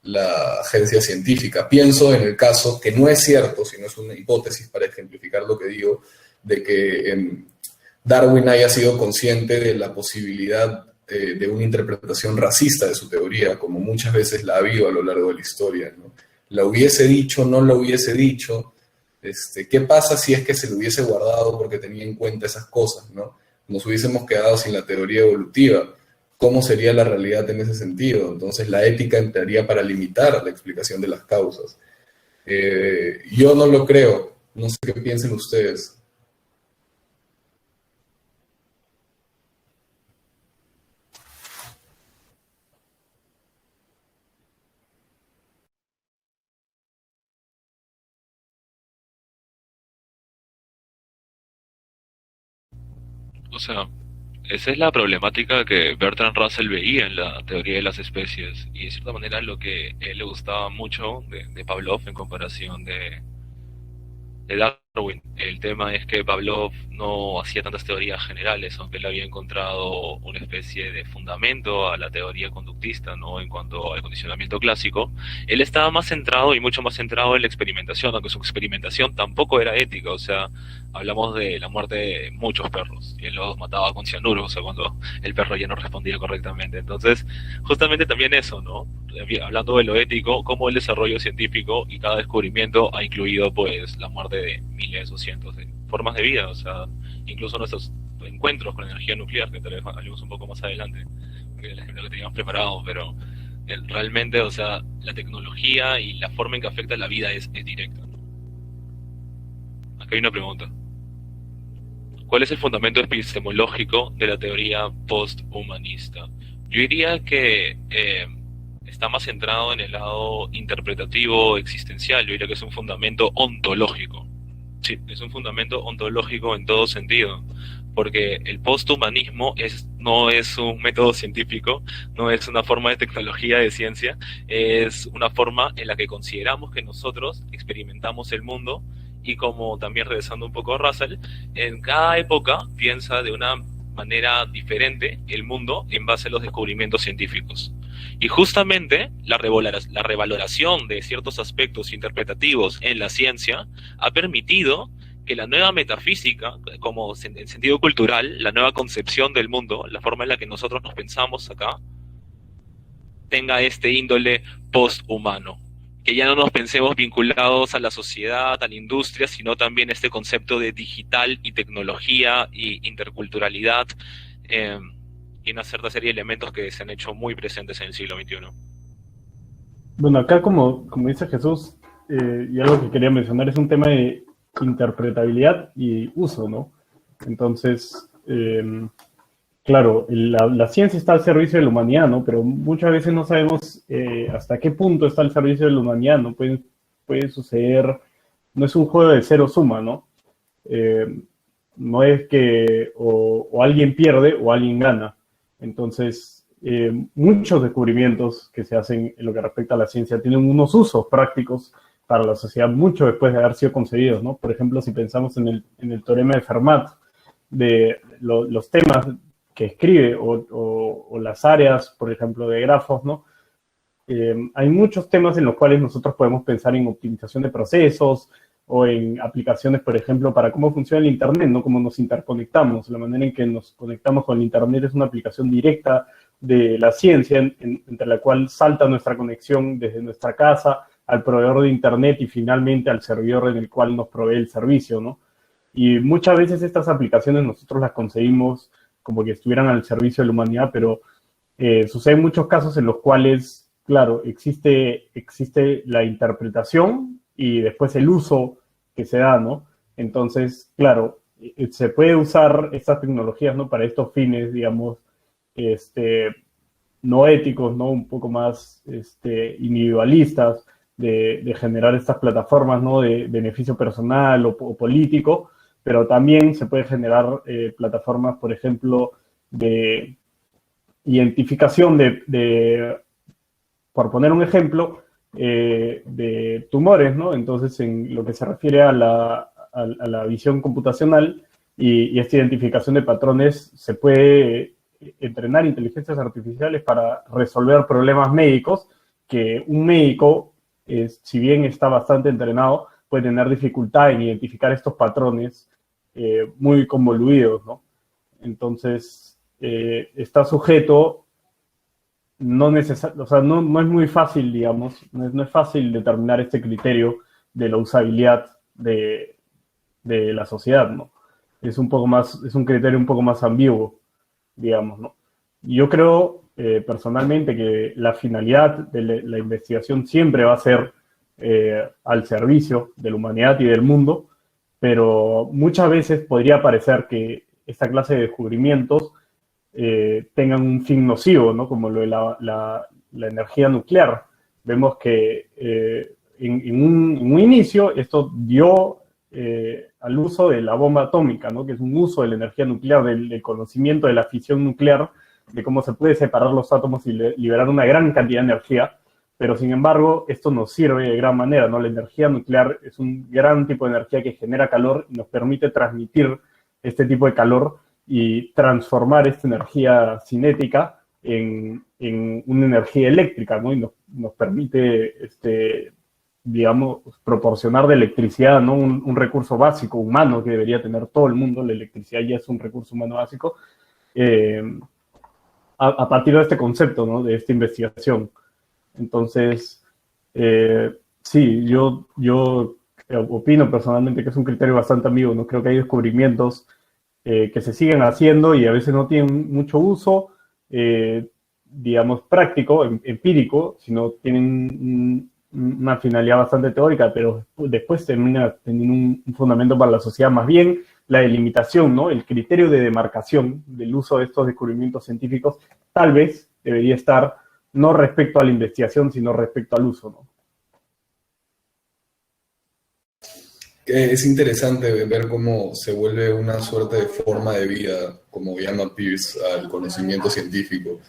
la agencia científica. Pienso en el caso, que no es cierto, sino es una hipótesis para ejemplificar lo que digo, de que Darwin haya sido consciente de la posibilidad de una interpretación racista de su teoría, como muchas veces la ha habido a lo largo de la historia, ¿no? ¿La hubiese dicho, no la hubiese dicho? ¿Qué pasa si es que se lo hubiese guardado porque tenía en cuenta esas cosas, ¿no? Nos hubiésemos quedado sin la teoría evolutiva. ¿Cómo sería la realidad en ese sentido? Entonces la ética entraría para limitar la explicación de las causas. Yo no lo creo. No sé qué piensen ustedes. O sea, esa es la problemática que Bertrand Russell veía en la teoría de las especies y de cierta manera lo que a él le gustaba mucho de Pavlov en comparación de Darwin. El tema es que Pavlov no hacía tantas teorías generales, aunque él había encontrado una especie de fundamento a la teoría conductista, ¿no? En cuanto al condicionamiento clásico, él estaba más centrado y mucho más centrado en la experimentación, aunque su experimentación tampoco era ética, o sea, hablamos de la muerte de muchos perros, y él los mataba con cianuro, o sea, cuando el perro ya no respondía correctamente. Entonces, justamente también eso, ¿no? Hablando de lo ético, cómo el desarrollo científico y cada descubrimiento ha incluido, pues, la muerte de miles o cientos de formas de vida, o sea, incluso nuestros encuentros con energía nuclear, que tal vez hablemos un poco más adelante, porque es el ejemplo que teníamos preparado, pero realmente, o sea, la tecnología y la forma en que afecta la vida es directa, ¿no? Acá hay una pregunta. ¿Cuál es el fundamento epistemológico de la teoría posthumanista? Yo diría que está más centrado en el lado interpretativo, existencial. Yo diría que es un fundamento ontológico. Sí, es un fundamento ontológico en todo sentido, porque el posthumanismo no es un método científico, no es una forma de tecnología de ciencia, es una forma en la que consideramos que nosotros experimentamos el mundo y, como también regresando un poco a Russell, en cada época piensa de una manera diferente el mundo en base a los descubrimientos científicos. Y justamente la revaloración de ciertos aspectos interpretativos en la ciencia ha permitido que la nueva metafísica, como en sentido cultural, la nueva concepción del mundo, la forma en la que nosotros nos pensamos acá, tenga este índole posthumano. Que ya no nos pensemos vinculados a la sociedad, a la industria, sino también este concepto de digital y tecnología y interculturalidad, y una cierta serie de elementos que se han hecho muy presentes en el siglo XXI. Bueno, acá como dice Jesús, y algo que quería mencionar es un tema de interpretabilidad y uso, ¿no? Entonces, claro, la ciencia está al servicio de la humanidad, ¿no? Pero muchas veces no sabemos hasta qué punto está al servicio de la humanidad, ¿no? Puede suceder, no es un juego de cero suma, ¿no? No es que o alguien pierde o alguien gana. Entonces, muchos descubrimientos que se hacen en lo que respecta a la ciencia tienen unos usos prácticos para la sociedad mucho después de haber sido concebidos, ¿no? Por ejemplo, si pensamos en el teorema de Fermat, de los temas que escribe o las áreas, por ejemplo, de grafos, ¿no? Hay muchos temas en los cuales nosotros podemos pensar en optimización de procesos o en aplicaciones, por ejemplo, para cómo funciona el Internet, ¿no? Cómo nos interconectamos. La manera en que nos conectamos con el Internet es una aplicación directa de la ciencia, entre la cual salta nuestra conexión desde nuestra casa al proveedor de Internet y finalmente al servidor en el cual nos provee el servicio, ¿no? Y muchas veces estas aplicaciones nosotros las concebimos como que estuvieran al servicio de la humanidad, pero suceden muchos casos en los cuales, claro, existe la interpretación y después el uso que se da, ¿no? Entonces, claro, se puede usar estas tecnologías, ¿no? Para estos fines, digamos, no éticos, ¿no? Un poco más individualistas, de generar estas plataformas, ¿no? De beneficio personal o político, pero también se puede generar plataformas, por ejemplo, de identificación por poner un ejemplo, de tumores, ¿no? Entonces, en lo que se refiere a la visión computacional y esta identificación de patrones, se puede entrenar inteligencias artificiales para resolver problemas médicos que un médico, si bien está bastante entrenado, puede tener dificultad en identificar estos patrones muy convoluidos, ¿no? Entonces, está sujeto, no es muy fácil, digamos, no es fácil determinar este criterio de la usabilidad de la sociedad, ¿no? Es un criterio un poco más ambiguo, digamos, ¿no? Yo creo personalmente que la finalidad de la investigación siempre va a ser al servicio de la humanidad y del mundo, pero muchas veces podría parecer que esta clase de descubrimientos tengan un fin nocivo, ¿no? Como lo de la energía nuclear. Vemos que en un inicio esto dio al uso de la bomba atómica, ¿no? Que es un uso de la energía nuclear, del conocimiento de la fisión nuclear, de cómo se puede separar los átomos y liberar una gran cantidad de energía, pero sin embargo esto nos sirve de gran manera, ¿no? La energía nuclear es un gran tipo de energía que genera calor y nos permite transmitir este tipo de calor y transformar esta energía cinética en una energía eléctrica, ¿no? Y nos permite, digamos, proporcionar de electricidad, ¿no? Un recurso básico, humano, que debería tener todo el mundo. La electricidad ya es un recurso humano básico, a partir de este concepto, ¿no? De esta investigación. Entonces, sí, yo opino personalmente que es un criterio bastante ambiguo, ¿no? Creo que hay descubrimientos que se siguen haciendo y a veces no tienen mucho uso, digamos, práctico, empírico, sino tienen una finalidad bastante teórica, pero después termina teniendo un fundamento para la sociedad. Más bien la delimitación, ¿no? El criterio de demarcación del uso de estos descubrimientos científicos tal vez debería estar no respecto a la investigación, sino respecto al uso, ¿no? Es interesante ver cómo se vuelve una suerte de forma de vida, como llama Peirce, al conocimiento científico,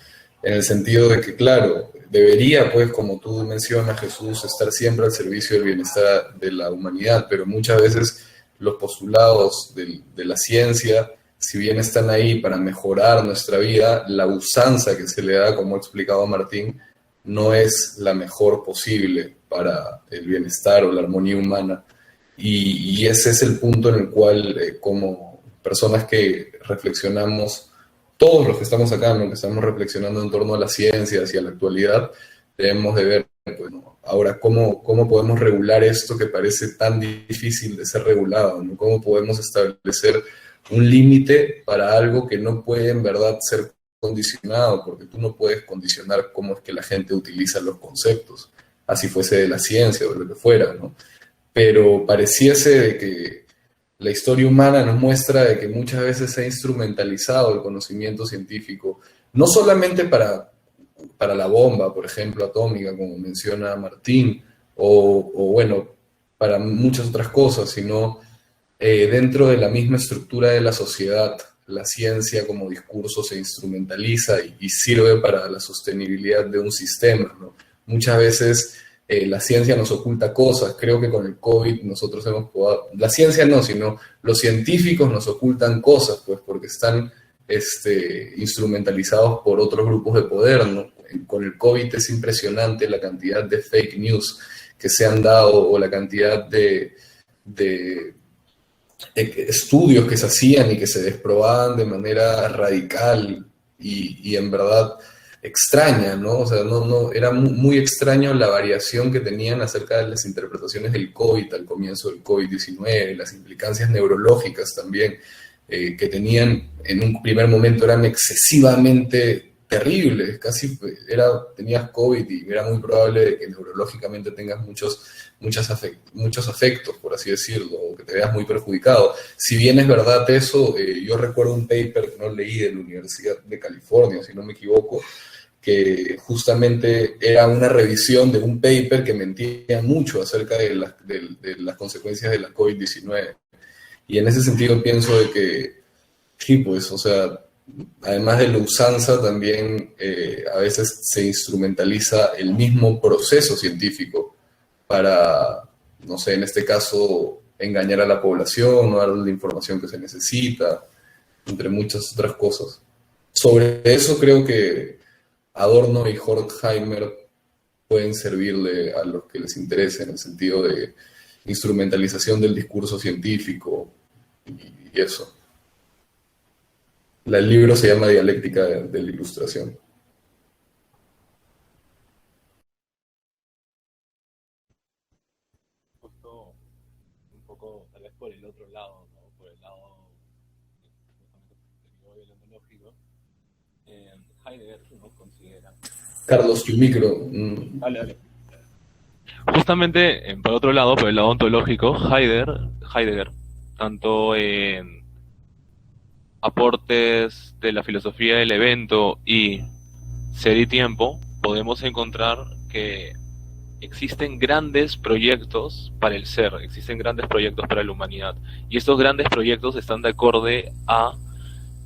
en el sentido de que, claro, debería, pues, como tú mencionas, Jesús, estar siempre al servicio del bienestar de la humanidad, pero muchas veces los postulados de la ciencia, si bien están ahí para mejorar nuestra vida, la usanza que se le da, como ha explicado Martín, no es la mejor posible para el bienestar o la armonía humana. Y ese es el punto en el cual, como personas que reflexionamos, todos los que estamos acá, ¿no? Que estamos reflexionando en torno a las ciencias y a la actualidad, debemos de ver, pues, ¿no? Ahora, ¿cómo podemos regular esto que parece tan difícil de ser regulado, ¿no? ¿Cómo podemos establecer un límite para algo que no puede en verdad ser condicionado? Porque tú no puedes condicionar cómo es que la gente utiliza los conceptos, así fuese de la ciencia o de lo que fuera, ¿no? Pero pareciese de que la historia humana nos muestra de que muchas veces se ha instrumentalizado el conocimiento científico, no solamente para la bomba, por ejemplo, atómica, como menciona Martín, o bueno, para muchas otras cosas, sino dentro de la misma estructura de la sociedad. La ciencia como discurso se instrumentaliza y sirve para la sostenibilidad de un sistema, ¿no? Muchas veces la ciencia nos oculta cosas. Creo que con el COVID nosotros hemos podido, la ciencia no, sino los científicos nos ocultan cosas, pues porque están instrumentalizados por otros grupos de poder, ¿no? Con el COVID es impresionante la cantidad de fake news que se han dado o la cantidad de estudios que se hacían y que se desprobaban de manera radical y en verdad extraña, ¿no? O sea, no era muy extraño la variación que tenían acerca de las interpretaciones del COVID al comienzo del COVID-19, las implicancias neurológicas también que tenían en un primer momento eran excesivamente terribles, casi tenías COVID y era muy probable de que neurológicamente tengas muchos afectos, por así decirlo, o que te veas muy perjudicado. Si bien es verdad eso, yo recuerdo un paper que no leí de la Universidad de California, si no me equivoco, que justamente era una revisión de un paper que mentía mucho acerca de las consecuencias de la COVID-19. Y en ese sentido pienso de que, sí, pues, o sea, además de la usanza, también a veces se instrumentaliza el mismo proceso científico para, no sé, en este caso, engañar a la población, no darle la información que se necesita, entre muchas otras cosas. Sobre eso creo que Adorno y Horkheimer pueden servirle a los que les interese en el sentido de instrumentalización del discurso científico y eso. El libro se llama Dialéctica de la Ilustración. Justo un poco, tal vez por el otro lado, ¿no? Por el lado ontológico, Heidegger, ¿no? Considera. Carlos, tu micro. Dale. Justamente, por otro lado, por el lado ontológico, Heidegger, tanto en aportes de la filosofía del evento y Ser y Tiempo, podemos encontrar que existen grandes proyectos para el ser, existen grandes proyectos para la humanidad, y estos grandes proyectos están de acorde a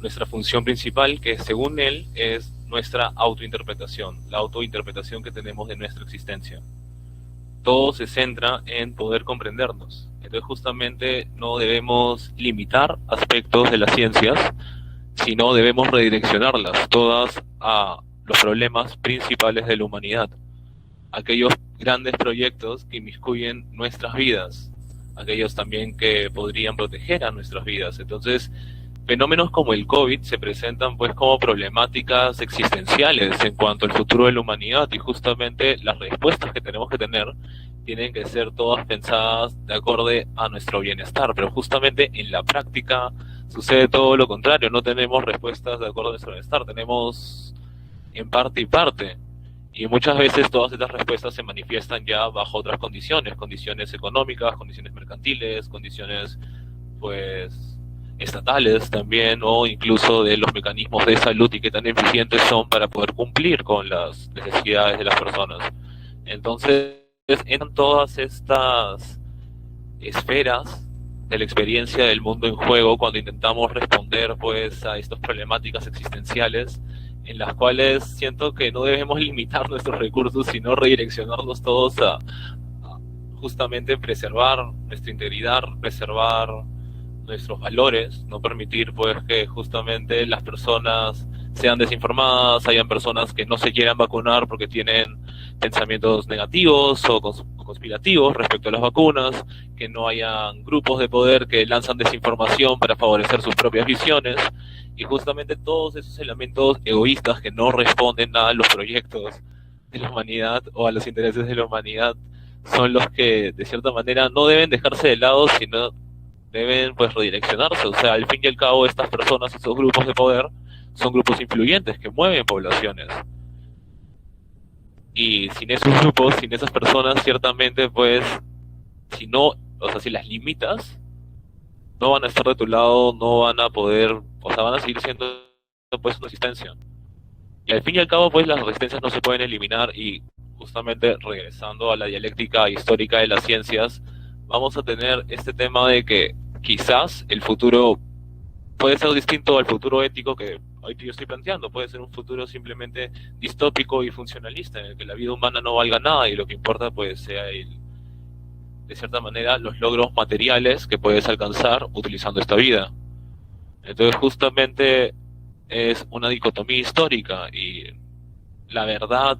nuestra función principal, que según él es nuestra autointerpretación, la autointerpretación que tenemos de nuestra existencia. Todo se centra en poder comprendernos. Entonces justamente no debemos limitar aspectos de las ciencias, sino debemos redireccionarlas todas a los problemas principales de la humanidad, aquellos grandes proyectos que inmiscuyen nuestras vidas, aquellos también que podrían proteger a nuestras vidas. Entonces, fenómenos como el COVID se presentan pues como problemáticas existenciales en cuanto al futuro de la humanidad, y justamente las respuestas que tenemos que tener tienen que ser todas pensadas de acorde a nuestro bienestar, pero justamente en la práctica sucede todo lo contrario, no tenemos respuestas de acuerdo a nuestro bienestar, tenemos en parte y parte, y muchas veces todas estas respuestas se manifiestan ya bajo otras condiciones, condiciones económicas, condiciones mercantiles, condiciones pues estatales también, o incluso de los mecanismos de salud y qué tan eficientes son para poder cumplir con las necesidades de las personas. Entonces, en todas estas esferas de la experiencia del mundo en juego cuando intentamos responder pues a estas problemáticas existenciales, en las cuales siento que no debemos limitar nuestros recursos, sino redireccionarlos todos a justamente preservar nuestra integridad, preservar nuestros valores, no permitir pues que justamente las personas sean desinformadas, hayan personas que no se quieran vacunar porque tienen pensamientos negativos o conspirativos respecto a las vacunas, que no hayan grupos de poder que lanzan desinformación para favorecer sus propias visiones, y justamente todos esos elementos egoístas que no responden a los proyectos de la humanidad o a los intereses de la humanidad son los que de cierta manera no deben dejarse de lado, sino deben pues redireccionarse. O sea, al fin y al cabo estas personas, estos grupos de poder son grupos influyentes que mueven poblaciones, y sin esos grupos, sin esas personas, ciertamente pues si no, o sea, si las limitas, no van a estar de tu lado, no van a poder, o sea, van a seguir siendo pues una resistencia, y al fin y al cabo pues las resistencias no se pueden eliminar. Y justamente regresando a la dialéctica histórica de las ciencias, vamos a tener este tema de que quizás el futuro puede ser distinto al futuro ético que hoy yo estoy planteando. Puede ser un futuro simplemente distópico y funcionalista, en el que la vida humana no valga nada y lo que importa pues sea de cierta manera los logros materiales que puedes alcanzar utilizando esta vida. Entonces justamente es una dicotomía histórica, y la verdad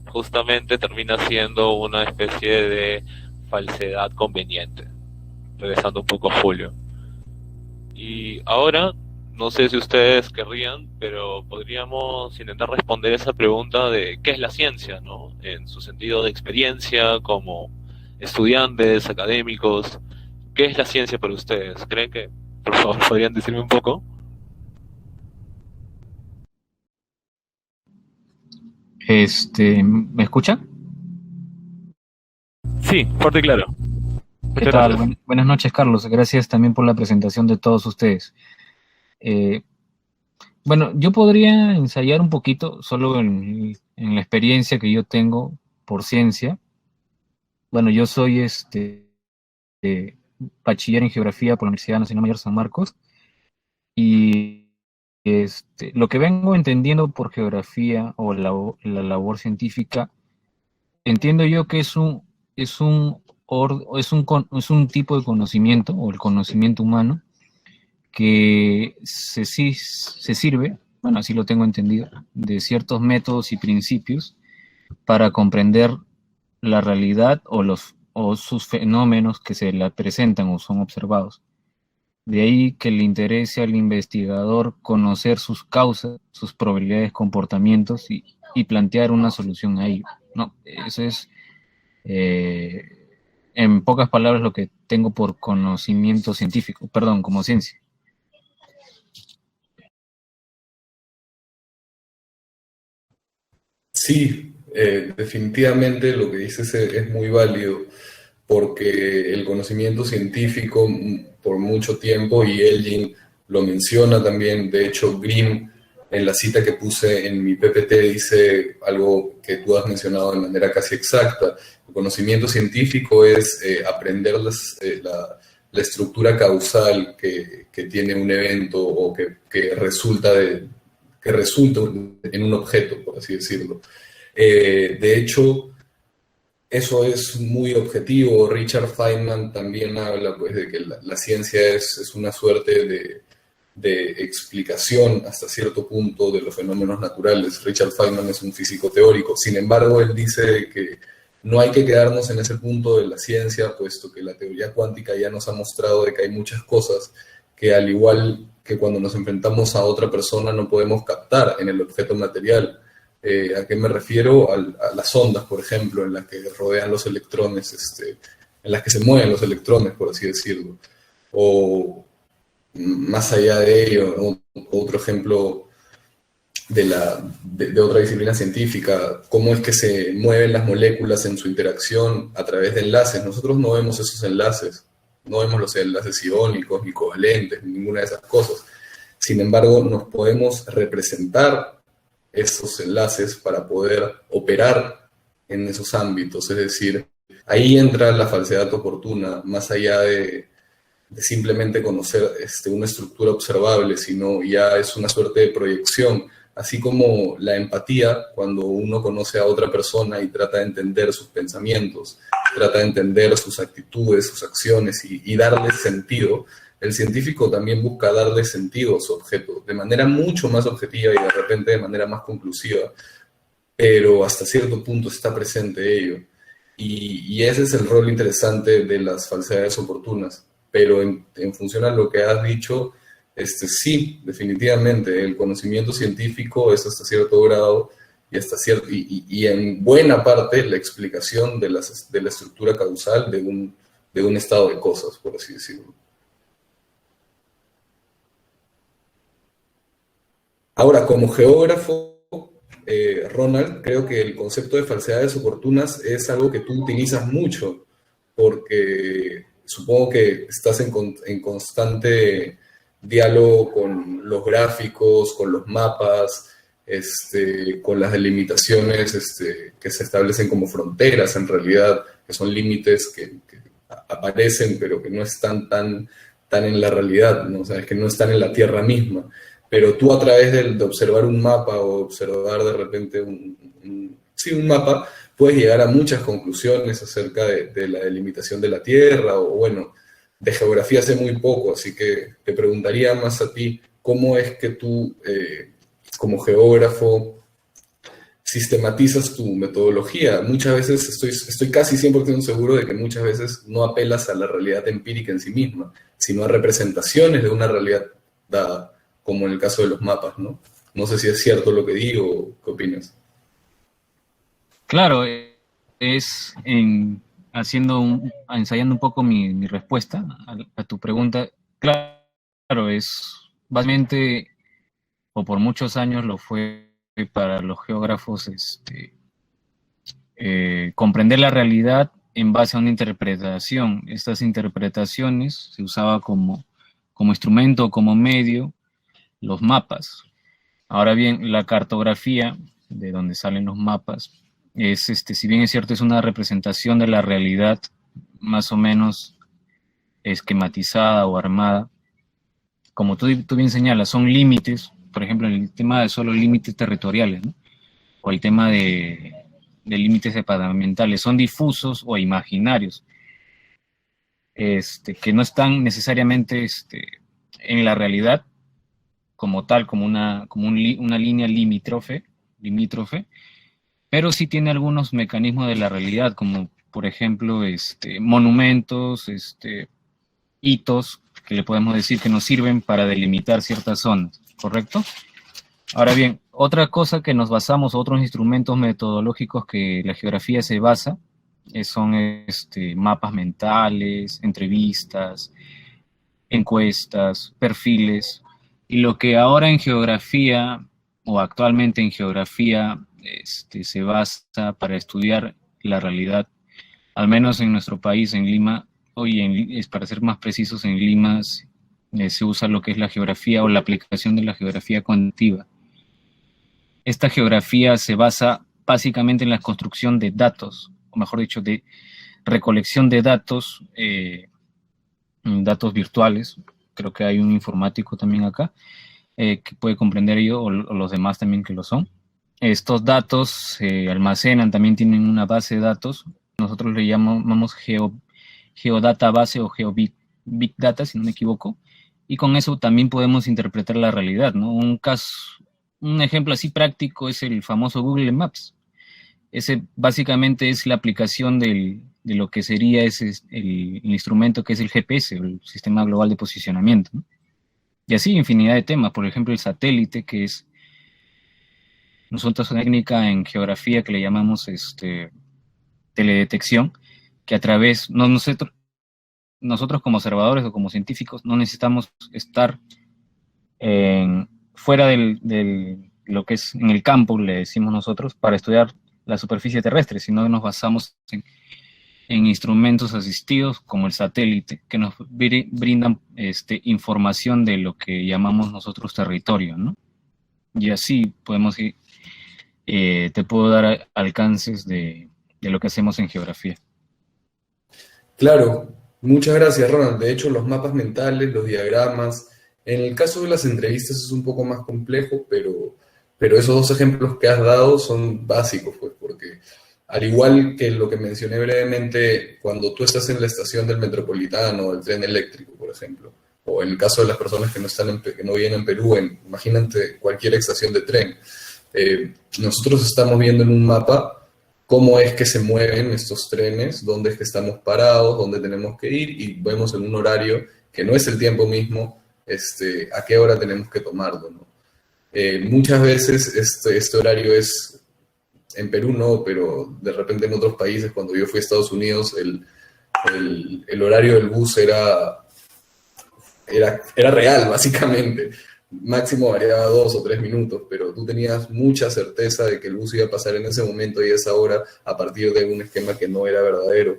justamente termina siendo una especie de falsedad conveniente, regresando un poco a Julio. Y ahora, no sé si ustedes querrían, pero podríamos intentar responder esa pregunta de qué es la ciencia, ¿no? En su sentido de experiencia, como estudiantes, académicos. ¿Qué es la ciencia para ustedes? ¿Creen que, por favor, podrían decirme un poco? ¿Me escucha? Sí, fuerte y claro. ¿Qué Muchas tal? gracias. Buenas noches, Carlos. Gracias también por la presentación de todos ustedes. Eh, bueno, yo podría ensayar un poquito, solo en la experiencia que yo tengo por ciencia. Bueno, yo soy bachiller en geografía por la Universidad Nacional Mayor San Marcos, y lo que vengo entendiendo por geografía o la labor científica, entiendo yo que es un tipo de conocimiento, o el conocimiento humano, que se sirve, bueno, así lo tengo entendido, de ciertos métodos y principios para comprender la realidad o sus fenómenos que se la presentan o son observados. De ahí que le interese al investigador conocer sus causas, sus probabilidades, comportamientos y plantear una solución a ello, ¿no? Eso es, en pocas palabras, lo que tengo por conocimiento científico, perdón, como ciencia. Sí, definitivamente lo que dices es muy válido, porque el conocimiento científico por mucho tiempo, y Elgin lo menciona también, de hecho Grimm en la cita que puse en mi PPT dice algo que tú has mencionado de manera casi exacta. El conocimiento científico es aprender la estructura causal que tiene un evento o que resulta en un objeto, por así decirlo. De hecho, eso es muy objetivo. Richard Feynman también habla pues, de que la ciencia es una suerte de explicación hasta cierto punto de los fenómenos naturales. Richard Feynman es un físico teórico. Sin embargo, él dice que no hay que quedarnos en ese punto de la ciencia, puesto que la teoría cuántica ya nos ha mostrado de que hay muchas cosas que, al igual que cuando nos enfrentamos a otra persona, no podemos captar en el objeto material. ¿A qué me refiero? A las ondas, por ejemplo, en las que rodean los electrones, en las que se mueven los electrones, por así decirlo. O más allá de ello, ¿no? Otro ejemplo de otra disciplina científica, cómo es que se mueven las moléculas en su interacción a través de enlaces. Nosotros no vemos esos enlaces, no vemos los enlaces iónicos, ni covalentes, ni ninguna de esas cosas. Sin embargo, nos podemos representar esos enlaces para poder operar en esos ámbitos. Es decir, ahí entra la falsedad oportuna, más allá de simplemente conocer una estructura observable, sino ya es una suerte de proyección. Así como la empatía, cuando uno conoce a otra persona y trata de entender sus pensamientos, trata de entender sus actitudes, sus acciones y darle sentido, el científico también busca darle sentido a su objeto, de manera mucho más objetiva y de repente de manera más conclusiva, pero hasta cierto punto está presente ello. Y ese es el rol interesante de las falsedades oportunas. Pero en función a lo que has dicho, sí, definitivamente, el conocimiento científico es hasta cierto grado y en buena parte la explicación de la estructura causal de un estado de cosas, por así decirlo. Ahora, como geógrafo, Ronald, creo que el concepto de falsedades oportunas es algo que tú utilizas mucho, porque supongo que estás en constante diálogo con los gráficos, con los mapas, con las delimitaciones que se establecen como fronteras, en realidad, que son límites que aparecen, pero que no están tan en la realidad, ¿no? O sea, es que no están en la Tierra misma. Pero tú, a través de observar un mapa o observar de repente un mapa, puedes llegar a muchas conclusiones acerca de la delimitación de la Tierra, o bueno, de geografía sé muy poco, así que te preguntaría más a ti, ¿cómo es que tú, como geógrafo, sistematizas tu metodología? Muchas veces estoy casi 100% seguro de que muchas veces no apelas a la realidad empírica en sí misma, sino a representaciones de una realidad dada, como en el caso de los mapas, ¿no? No sé si es cierto lo que digo, ¿qué opinas? Claro, es ensayando un poco mi respuesta a tu pregunta. Claro, es básicamente, o por muchos años lo fue para los geógrafos, comprender la realidad en base a una interpretación. Estas interpretaciones se usaba como instrumento, como medio, los mapas. Ahora bien, la cartografía, de donde salen los mapas, si bien es cierto, es una representación de la realidad más o menos esquematizada o armada. Como tú bien señalas, son límites, por ejemplo, el tema de solo límites territoriales, ¿no? O el tema de límites departamentales, son difusos o imaginarios, que no están necesariamente en la realidad como tal, como una línea limítrofe, pero sí tiene algunos mecanismos de la realidad, como por ejemplo monumentos, hitos, que le podemos decir que nos sirven para delimitar ciertas zonas, ¿correcto? Ahora bien, otra cosa que nos basamos, otros instrumentos metodológicos que la geografía se basa, son mapas mentales, entrevistas, encuestas, perfiles, y lo que ahora en geografía, o actualmente en geografía, se basa para estudiar la realidad, al menos en nuestro país, en Lima, para ser más precisos, en Lima se usa lo que es la geografía o la aplicación de la geografía cuantitativa. Esta geografía se basa básicamente en la construcción de datos, o mejor dicho, de recolección de datos, datos virtuales. Creo que hay un informático también acá que puede comprender ello, o los demás también que lo son. Estos datos se almacenan, también tienen una base de datos. Nosotros le llamamos Geodata Base o Big Data, si no me equivoco. Y con eso también podemos interpretar la realidad, ¿no? Un ejemplo así práctico es el famoso Google Maps. Ese básicamente es la aplicación de lo que sería el instrumento que es el GPS, el Sistema Global de Posicionamiento, ¿no? Y así infinidad de temas. Por ejemplo, el satélite, que es nosotros una técnica en geografía que le llamamos teledetección, que a través, nosotros como observadores o como científicos no necesitamos estar fuera de lo que es en el campo, le decimos nosotros, para estudiar la superficie terrestre, sino que nos basamos en instrumentos asistidos como el satélite, que nos brindan información de lo que llamamos nosotros territorio, ¿no? Y así podemos ir, te puedo dar alcances de lo que hacemos en geografía. Claro, muchas gracias, Ronald. De hecho, los mapas mentales, los diagramas, en el caso de las entrevistas es un poco más complejo, pero esos dos ejemplos que has dado son básicos, pues, porque al igual que lo que mencioné brevemente, cuando tú estás en la estación del Metropolitano o del tren eléctrico, por ejemplo, o en el caso de las personas que no viven en Perú, imagínate cualquier estación de tren, nosotros estamos viendo en un mapa cómo es que se mueven estos trenes, dónde es que estamos parados, dónde tenemos que ir, y vemos en un horario que no es el tiempo mismo, a qué hora tenemos que tomarlo, ¿no? Muchas veces este horario es, en Perú no, pero de repente en otros países, cuando yo fui a Estados Unidos, el horario del bus era real, básicamente. Máximo variaba 2 o 3 minutos, pero tú tenías mucha certeza de que el bus iba a pasar en ese momento y a esa hora a partir de un esquema que no era verdadero.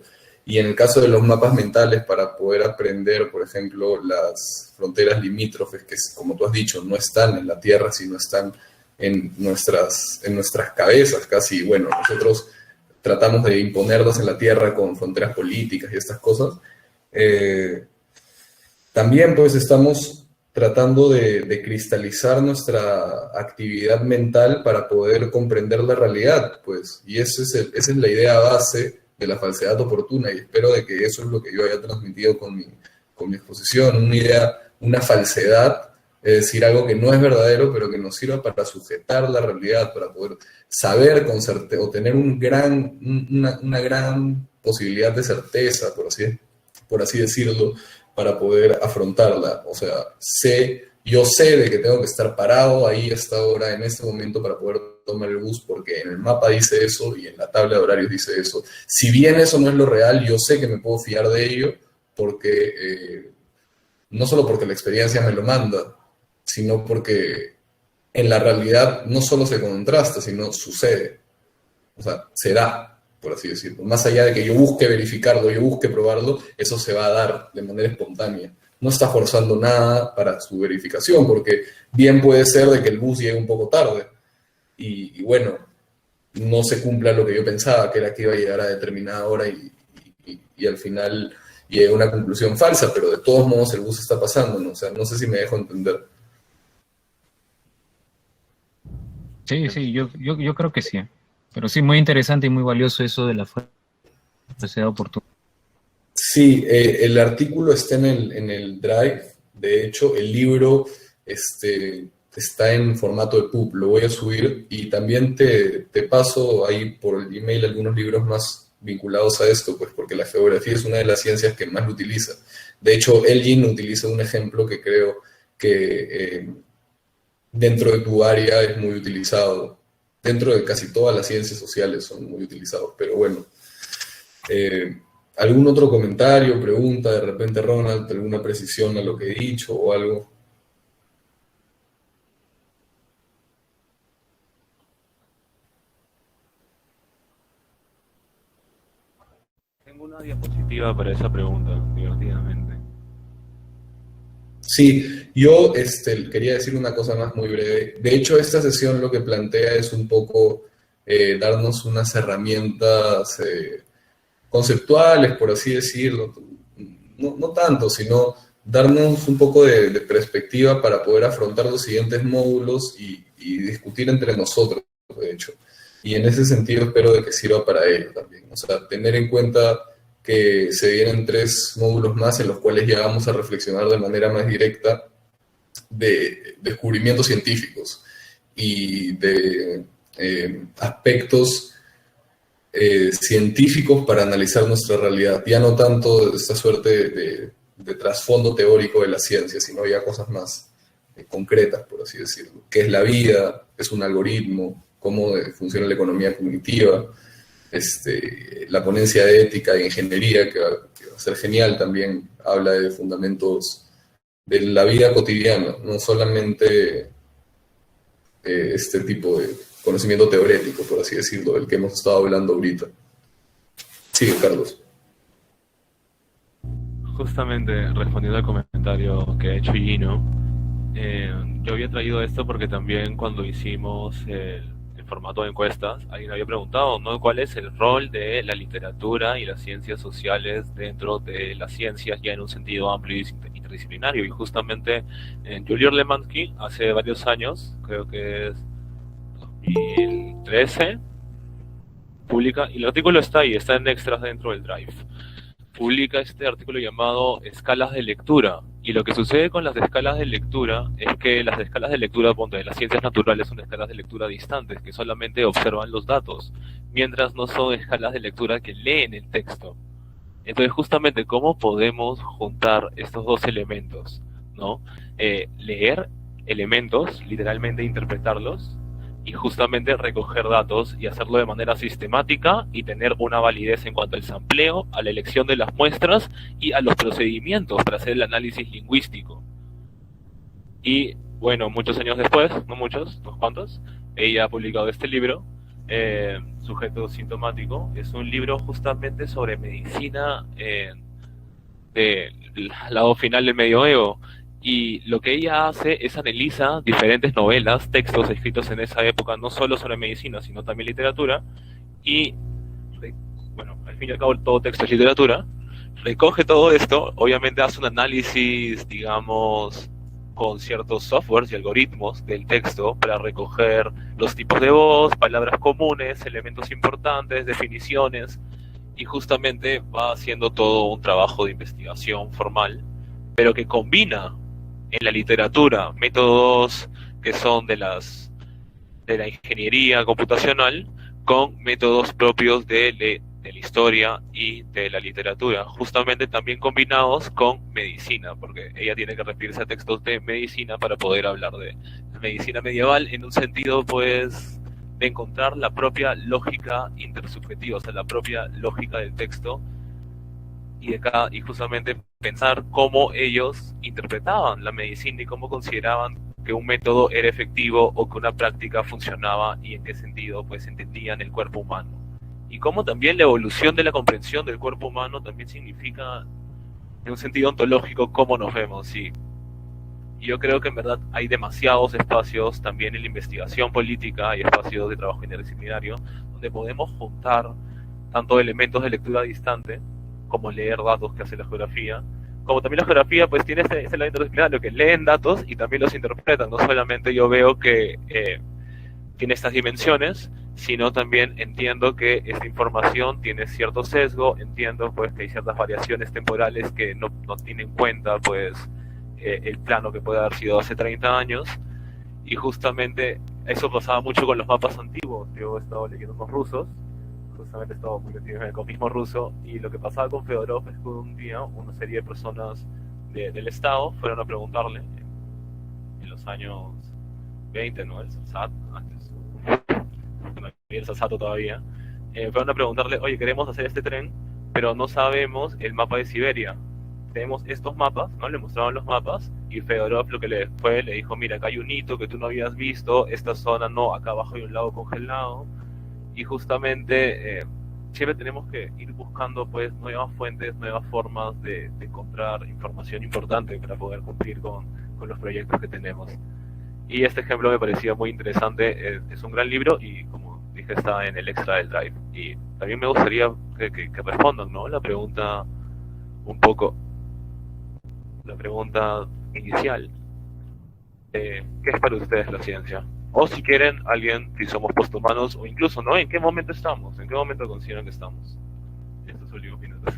Y en el caso de los mapas mentales, para poder aprender, por ejemplo, las fronteras limítrofes, que como tú has dicho, no están en la Tierra, sino están en nuestras cabezas casi. Bueno, nosotros tratamos de imponerlas en la Tierra con fronteras políticas y estas cosas. También pues estamos tratando de cristalizar nuestra actividad mental para poder comprender la realidad, pues, y esa es la idea base de la falsedad oportuna, y espero de que eso es lo que yo haya transmitido con mi exposición, una falsedad, es decir, algo que no es verdadero, pero que nos sirva para sujetar la realidad, para poder saber con certeza, o tener una gran posibilidad de certeza, por así decirlo, para poder afrontarla. O sea, yo sé de que tengo que estar parado ahí a esta hora, en este momento, para poder tomar el bus, porque en el mapa dice eso y en la tabla de horarios dice eso. Si bien eso no es lo real, yo sé que me puedo fiar de ello, porque no solo porque la experiencia me lo manda, sino porque en la realidad no solo se contrasta, sino sucede. O sea, se da, por así decirlo. Más allá de que yo busque verificarlo, yo busque probarlo, eso se va a dar de manera espontánea. No está forzando nada para su verificación, porque bien puede ser de que el bus llegue un poco tarde y bueno, no se cumpla lo que yo pensaba, que era que iba a llegar a determinada hora y al final llegue a una conclusión falsa, pero de todos modos el bus está pasando, ¿no? O sea, no sé si me dejo entender. Sí, yo creo que sí. Pero sí, muy interesante y muy valioso eso de la falsedad oportuna. Sí, el artículo está en el Drive. De hecho, el libro está en formato de EPUB. Lo voy a subir y también te paso ahí por el email algunos libros más vinculados a esto, pues porque la geografía es una de las ciencias que más lo utiliza. De hecho, Elgin utiliza un ejemplo que creo que dentro de tu área es muy utilizado. Dentro de casi todas las ciencias sociales son muy utilizados, pero bueno. ¿Algún otro comentario, pregunta, de repente, Ronald, alguna precisión a lo que he dicho o algo? Tengo una diapositiva para esa pregunta, divertidamente. Sí, Yo quería decir una cosa más muy breve. De hecho, esta sesión lo que plantea es un poco darnos unas herramientas conceptuales, por así decirlo. No tanto, sino darnos un poco de perspectiva para poder afrontar los siguientes módulos y discutir entre nosotros, de hecho. Y en ese sentido espero de que sirva para ello también. O sea, tener en cuenta que se vienen 3 módulos más en los cuales ya vamos a reflexionar de manera más directa de descubrimientos científicos y de aspectos científicos para analizar nuestra realidad. Ya no tanto esta suerte de trasfondo teórico de la ciencia, sino ya cosas más concretas, por así decirlo. ¿Qué es la vida? ¿Qué es un algoritmo? ¿Cómo funciona la economía cognitiva? La ponencia de ética e ingeniería, que va a ser genial también, habla de fundamentos de la vida cotidiana, no solamente este tipo de conocimiento teórico, por así decirlo, del que hemos estado hablando ahorita. Sigue, Carlos. Justamente respondiendo al comentario que ha hecho Gino, yo había traído esto porque también cuando hicimos el formato de encuestas, alguien había preguntado, ¿no?, cuál es el rol de la literatura y las ciencias sociales dentro de las ciencias ya en un sentido amplio y interdisciplinario. Y justamente Julian Lemansky hace varios años, creo que es 2013, publica, y el artículo está ahí, está en extras dentro del Drive, publica este artículo llamado Escalas de Lectura. Y lo que sucede con las escalas de lectura es que las escalas de lectura de las ciencias naturales son escalas de lectura distantes, que solamente observan los datos, mientras no son escalas de lectura que leen el texto. Entonces, justamente, ¿cómo podemos juntar estos dos elementos, ¿no? Leer elementos, literalmente interpretarlos, y justamente recoger datos y hacerlo de manera sistemática y tener una validez en cuanto al sampleo, a la elección de las muestras y a los procedimientos para hacer el análisis lingüístico. Y bueno, muchos años después, no muchos, unos cuantos, ella ha publicado este libro, Sujeto Sintomático. Es un libro justamente sobre medicina del lado final del medioevo. Y lo que ella hace es analiza diferentes novelas, textos escritos en esa época, no solo sobre medicina, sino también literatura, y, bueno, al fin y al cabo todo texto es literatura, recoge todo esto, obviamente hace un análisis, digamos, con ciertos softwares y algoritmos del texto para recoger los tipos de voz, palabras comunes, elementos importantes, definiciones, y justamente va haciendo todo un trabajo de investigación formal, pero que combina en la literatura métodos que son de la ingeniería computacional con métodos propios de la historia y de la literatura, justamente también combinados con medicina, porque ella tiene que referirse a textos de medicina para poder hablar de medicina medieval en un sentido, pues, de encontrar la propia lógica intersubjetiva, o sea, la propia lógica del texto, y justamente pensar cómo ellos interpretaban la medicina y cómo consideraban que un método era efectivo o que una práctica funcionaba y en qué sentido pues entendían el cuerpo humano. Y cómo también la evolución de la comprensión del cuerpo humano también significa, en un sentido ontológico, cómo nos vemos. Y yo creo que en verdad hay demasiados espacios también en la investigación política y espacios de trabajo interdisciplinario donde podemos juntar tanto elementos de lectura distante como leer datos que hace la geografía, como también la geografía pues tiene este lado interdisciplinario que leen datos y también los interpretan. No solamente yo veo que tiene estas dimensiones, sino también entiendo que esta información tiene cierto sesgo, entiendo pues que hay ciertas variaciones temporales que no tienen en cuenta pues el plano que puede haber sido hace 30 años, y justamente eso pasaba mucho con los mapas antiguos. Yo he estado leyendo unos rusos, justamente he estado muy metido en el comunismo ruso, y lo que pasaba con Fedorov es que un día una serie de personas del Estado fueron a preguntarle, en los años 20, ¿no? El SAT, antes, no había el SAT todavía, fueron a preguntarle, oye, queremos hacer este tren, pero no sabemos el mapa de Siberia. Tenemos estos mapas, ¿no? Le mostraron los mapas, y Fedorov lo que le dijo, mira, acá hay un hito que tú no habías visto, esta zona no, acá abajo hay un lago congelado. Y justamente siempre tenemos que ir buscando pues nuevas fuentes, nuevas formas de encontrar información importante para poder cumplir con con los proyectos que tenemos. Y este ejemplo me parecía muy interesante, es un gran libro y como dije está en el extra del Drive. Y también me gustaría que respondan, ¿no? La pregunta un poco, la pregunta inicial, ¿qué es para ustedes la ciencia? O si quieren, alguien, si somos posthumanos, o incluso, ¿no? ¿En qué momento estamos? ¿En qué momento consideran que estamos? Estos últimos minutos.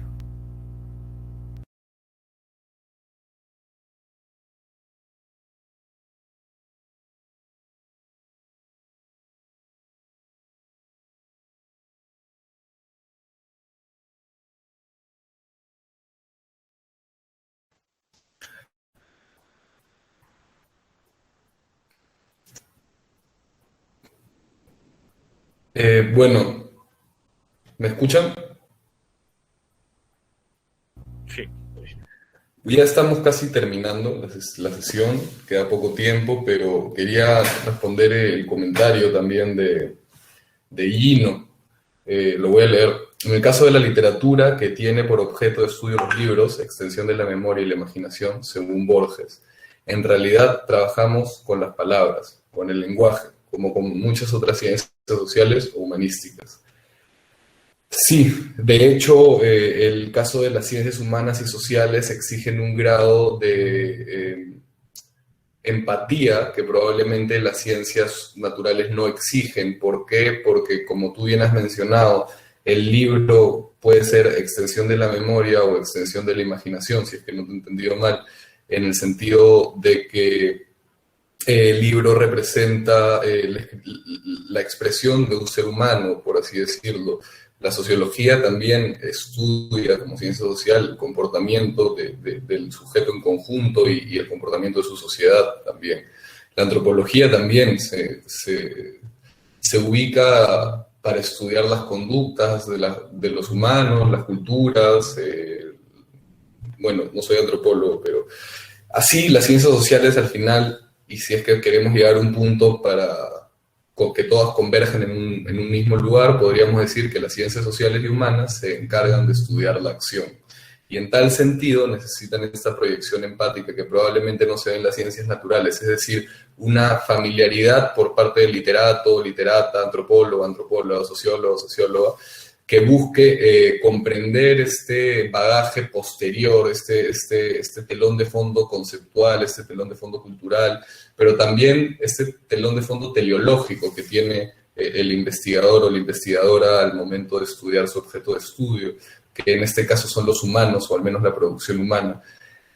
Bueno, ¿me escuchan? Sí. Ya estamos casi terminando la sesión, queda poco tiempo, pero quería responder el comentario también de Gino. Lo voy a leer. En el caso de la literatura, que tiene por objeto de estudio los libros, extensión de la memoria y la imaginación, según Borges, en realidad trabajamos con las palabras, con el lenguaje, como con muchas otras ciencias sociales o humanísticas. Sí, de hecho, el caso de las ciencias humanas y sociales exigen un grado de empatía que probablemente las ciencias naturales no exigen. ¿Por qué? Porque, como tú bien has mencionado, el libro puede ser extensión de la memoria o extensión de la imaginación, si es que no te he entendido mal, en el sentido de que el libro representa la expresión de un ser humano, por así decirlo. La sociología también estudia, como ciencia social, el comportamiento del sujeto en conjunto y el comportamiento de su sociedad también. La antropología también se ubica para estudiar las conductas de los humanos, las culturas. Bueno, no soy antropólogo, pero así las ciencias sociales al final, y si es que queremos llegar a un punto para que todas convergen en un mismo lugar, podríamos decir que las ciencias sociales y humanas se encargan de estudiar la acción. Y en tal sentido necesitan esta proyección empática que probablemente no se ve en las ciencias naturales, es decir, una familiaridad por parte del literato, literata, antropólogo, antropóloga, sociólogo, socióloga, que busque comprender este bagaje posterior, este telón de fondo conceptual, este telón de fondo cultural, pero también este telón de fondo teleológico que tiene el investigador o la investigadora al momento de estudiar su objeto de estudio, que en este caso son los humanos, o al menos la producción humana.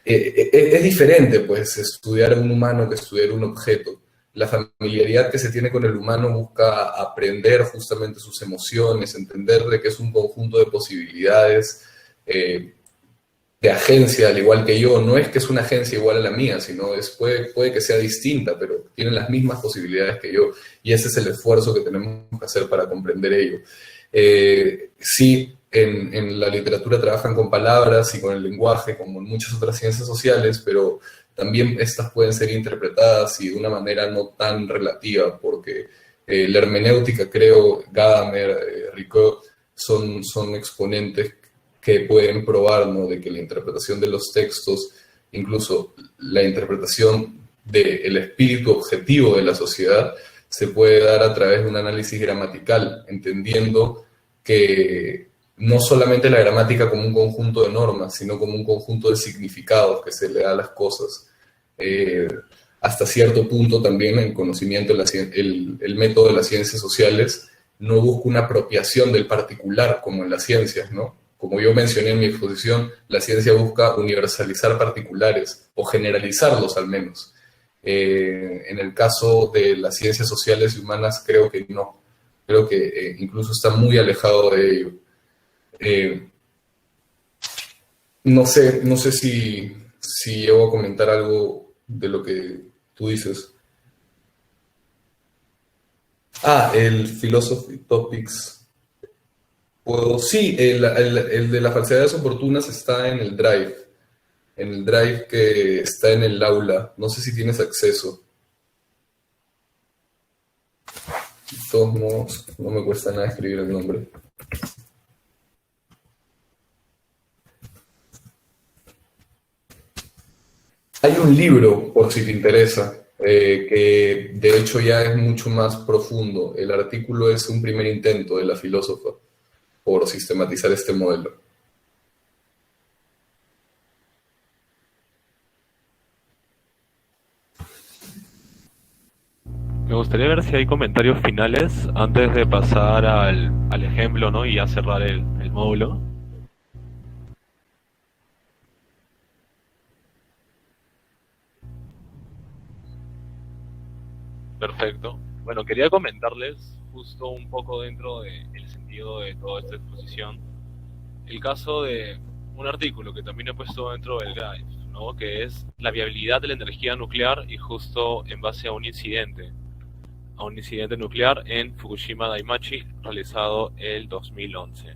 Es diferente, pues, estudiar a un humano que estudiar un objeto. La familiaridad que se tiene con el humano busca aprender justamente sus emociones, entender de que es un conjunto de posibilidades, de agencia, al igual que yo. No es que es una agencia igual a la mía, sino puede que sea distinta, pero tiene las mismas posibilidades que yo. Y ese es el esfuerzo que tenemos que hacer para comprender ello. Sí, en la literatura trabajan con palabras y con el lenguaje, como en muchas otras ciencias sociales, pero también estas pueden ser interpretadas y de una manera no tan relativa, porque la hermenéutica, creo, Gadamer, Ricoeur, son exponentes que pueden probar, ¿no?, de que la interpretación de los textos, incluso la interpretación del espíritu objetivo de la sociedad, se puede dar a través de un análisis gramatical, entendiendo que no solamente la gramática como un conjunto de normas, sino como un conjunto de significados que se le da a las cosas. Hasta cierto punto también el conocimiento, el método de las ciencias sociales no busca una apropiación del particular como en las ciencias, ¿no? Como yo mencioné en mi exposición, la ciencia busca universalizar particulares o generalizarlos al menos. En el caso de las ciencias sociales y humanas creo que no. Creo que incluso está muy alejado de ello. No sé si llego a comentar algo de lo que tú dices. El Philosophy Topics. Sí, el de las falsedades oportunas está en el Drive que está en el aula. No sé si tienes acceso. De todos modos, no me cuesta nada escribir el nombre. Hay un libro, por si te interesa, que de hecho ya es mucho más profundo. El artículo es un primer intento de la filósofa por sistematizar este modelo. Me gustaría ver si hay comentarios finales antes de pasar al ejemplo, ¿no? Y ya cerrar el módulo. Perfecto. Bueno, quería comentarles justo un poco dentro del sentido de toda esta exposición, el caso de un artículo que también he puesto dentro del Drive, ¿no? Que es la viabilidad de la energía nuclear y justo en base a un incidente nuclear en Fukushima Daiichi realizado el 2011.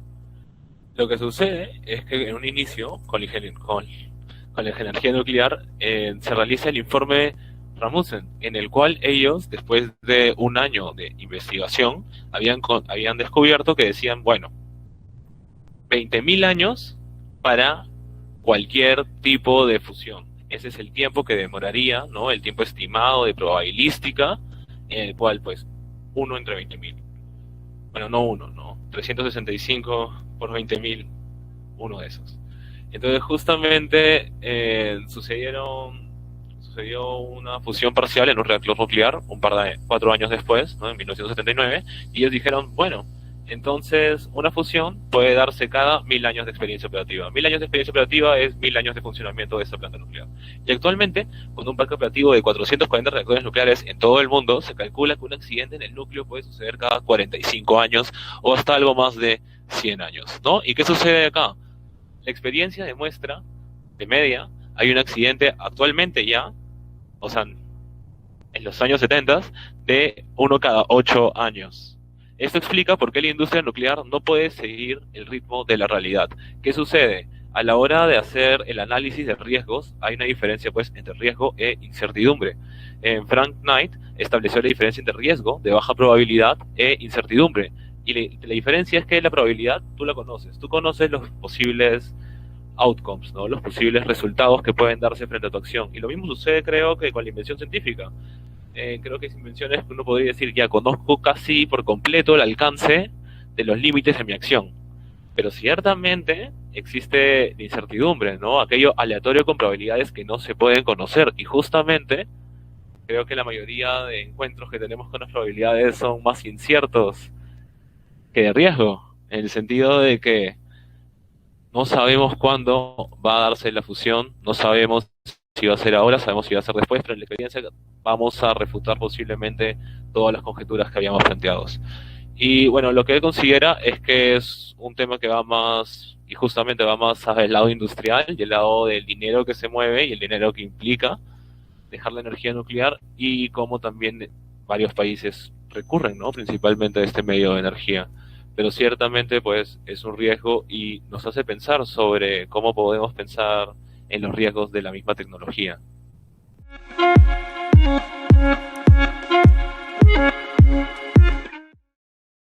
Lo que sucede es que en un inicio, con la energía nuclear, se realiza el informe Rasmussen, en el cual ellos, después de un año de investigación, habían descubierto que decían, bueno, 20.000 años para cualquier tipo de fusión. Ese es el tiempo que demoraría, ¿no? El tiempo estimado de probabilística, en el cual, pues, uno entre 20.000. Bueno, no uno, ¿no? 365 por 20.000, uno de esos. Entonces, justamente sucedió una fusión parcial en un reactor nuclear 4 años después, ¿no? En 1979, y ellos dijeron, bueno, entonces una fusión puede darse cada 1.000 años de experiencia operativa. 1.000 años de experiencia operativa es 1.000 años de funcionamiento de esa planta nuclear. Y actualmente, con un parque operativo de 440 reactores nucleares en todo el mundo, se calcula que un accidente en el núcleo puede suceder cada 45 años o hasta algo más de 100 años, ¿no? ¿Y qué sucede acá? La experiencia demuestra, de media, hay un accidente actualmente ya, o sea, en los años 70, de uno cada 8 años. Esto explica por qué la industria nuclear no puede seguir el ritmo de la realidad. ¿Qué sucede? A la hora de hacer el análisis de riesgos, hay una diferencia pues entre riesgo e incertidumbre. Frank Knight estableció la diferencia entre riesgo de baja probabilidad e incertidumbre. Y la diferencia es que la probabilidad tú la conoces. Tú conoces los posibles outcomes, ¿no? Los posibles resultados que pueden darse frente a tu acción. Y lo mismo sucede, creo, que con la invención científica. Creo que es invenciones que uno podría decir, ya conozco casi por completo el alcance de los límites de mi acción. Pero ciertamente existe la incertidumbre, ¿no? Aquello aleatorio con probabilidades que no se pueden conocer. Y justamente creo que la mayoría de encuentros que tenemos con las probabilidades son más inciertos que de riesgo. En el sentido de que no sabemos cuándo va a darse la fusión, no sabemos si va a ser ahora, sabemos si va a ser después, pero en la experiencia vamos a refutar posiblemente todas las conjeturas que habíamos planteado. Y bueno, lo que él considera es que es un tema que va más, y justamente va más al lado industrial y el lado del dinero que se mueve y el dinero que implica dejar la energía nuclear y cómo también varios países recurren, ¿no? Principalmente a este medio de energía. Pero ciertamente pues es un riesgo y nos hace pensar sobre cómo podemos pensar en los riesgos de la misma tecnología.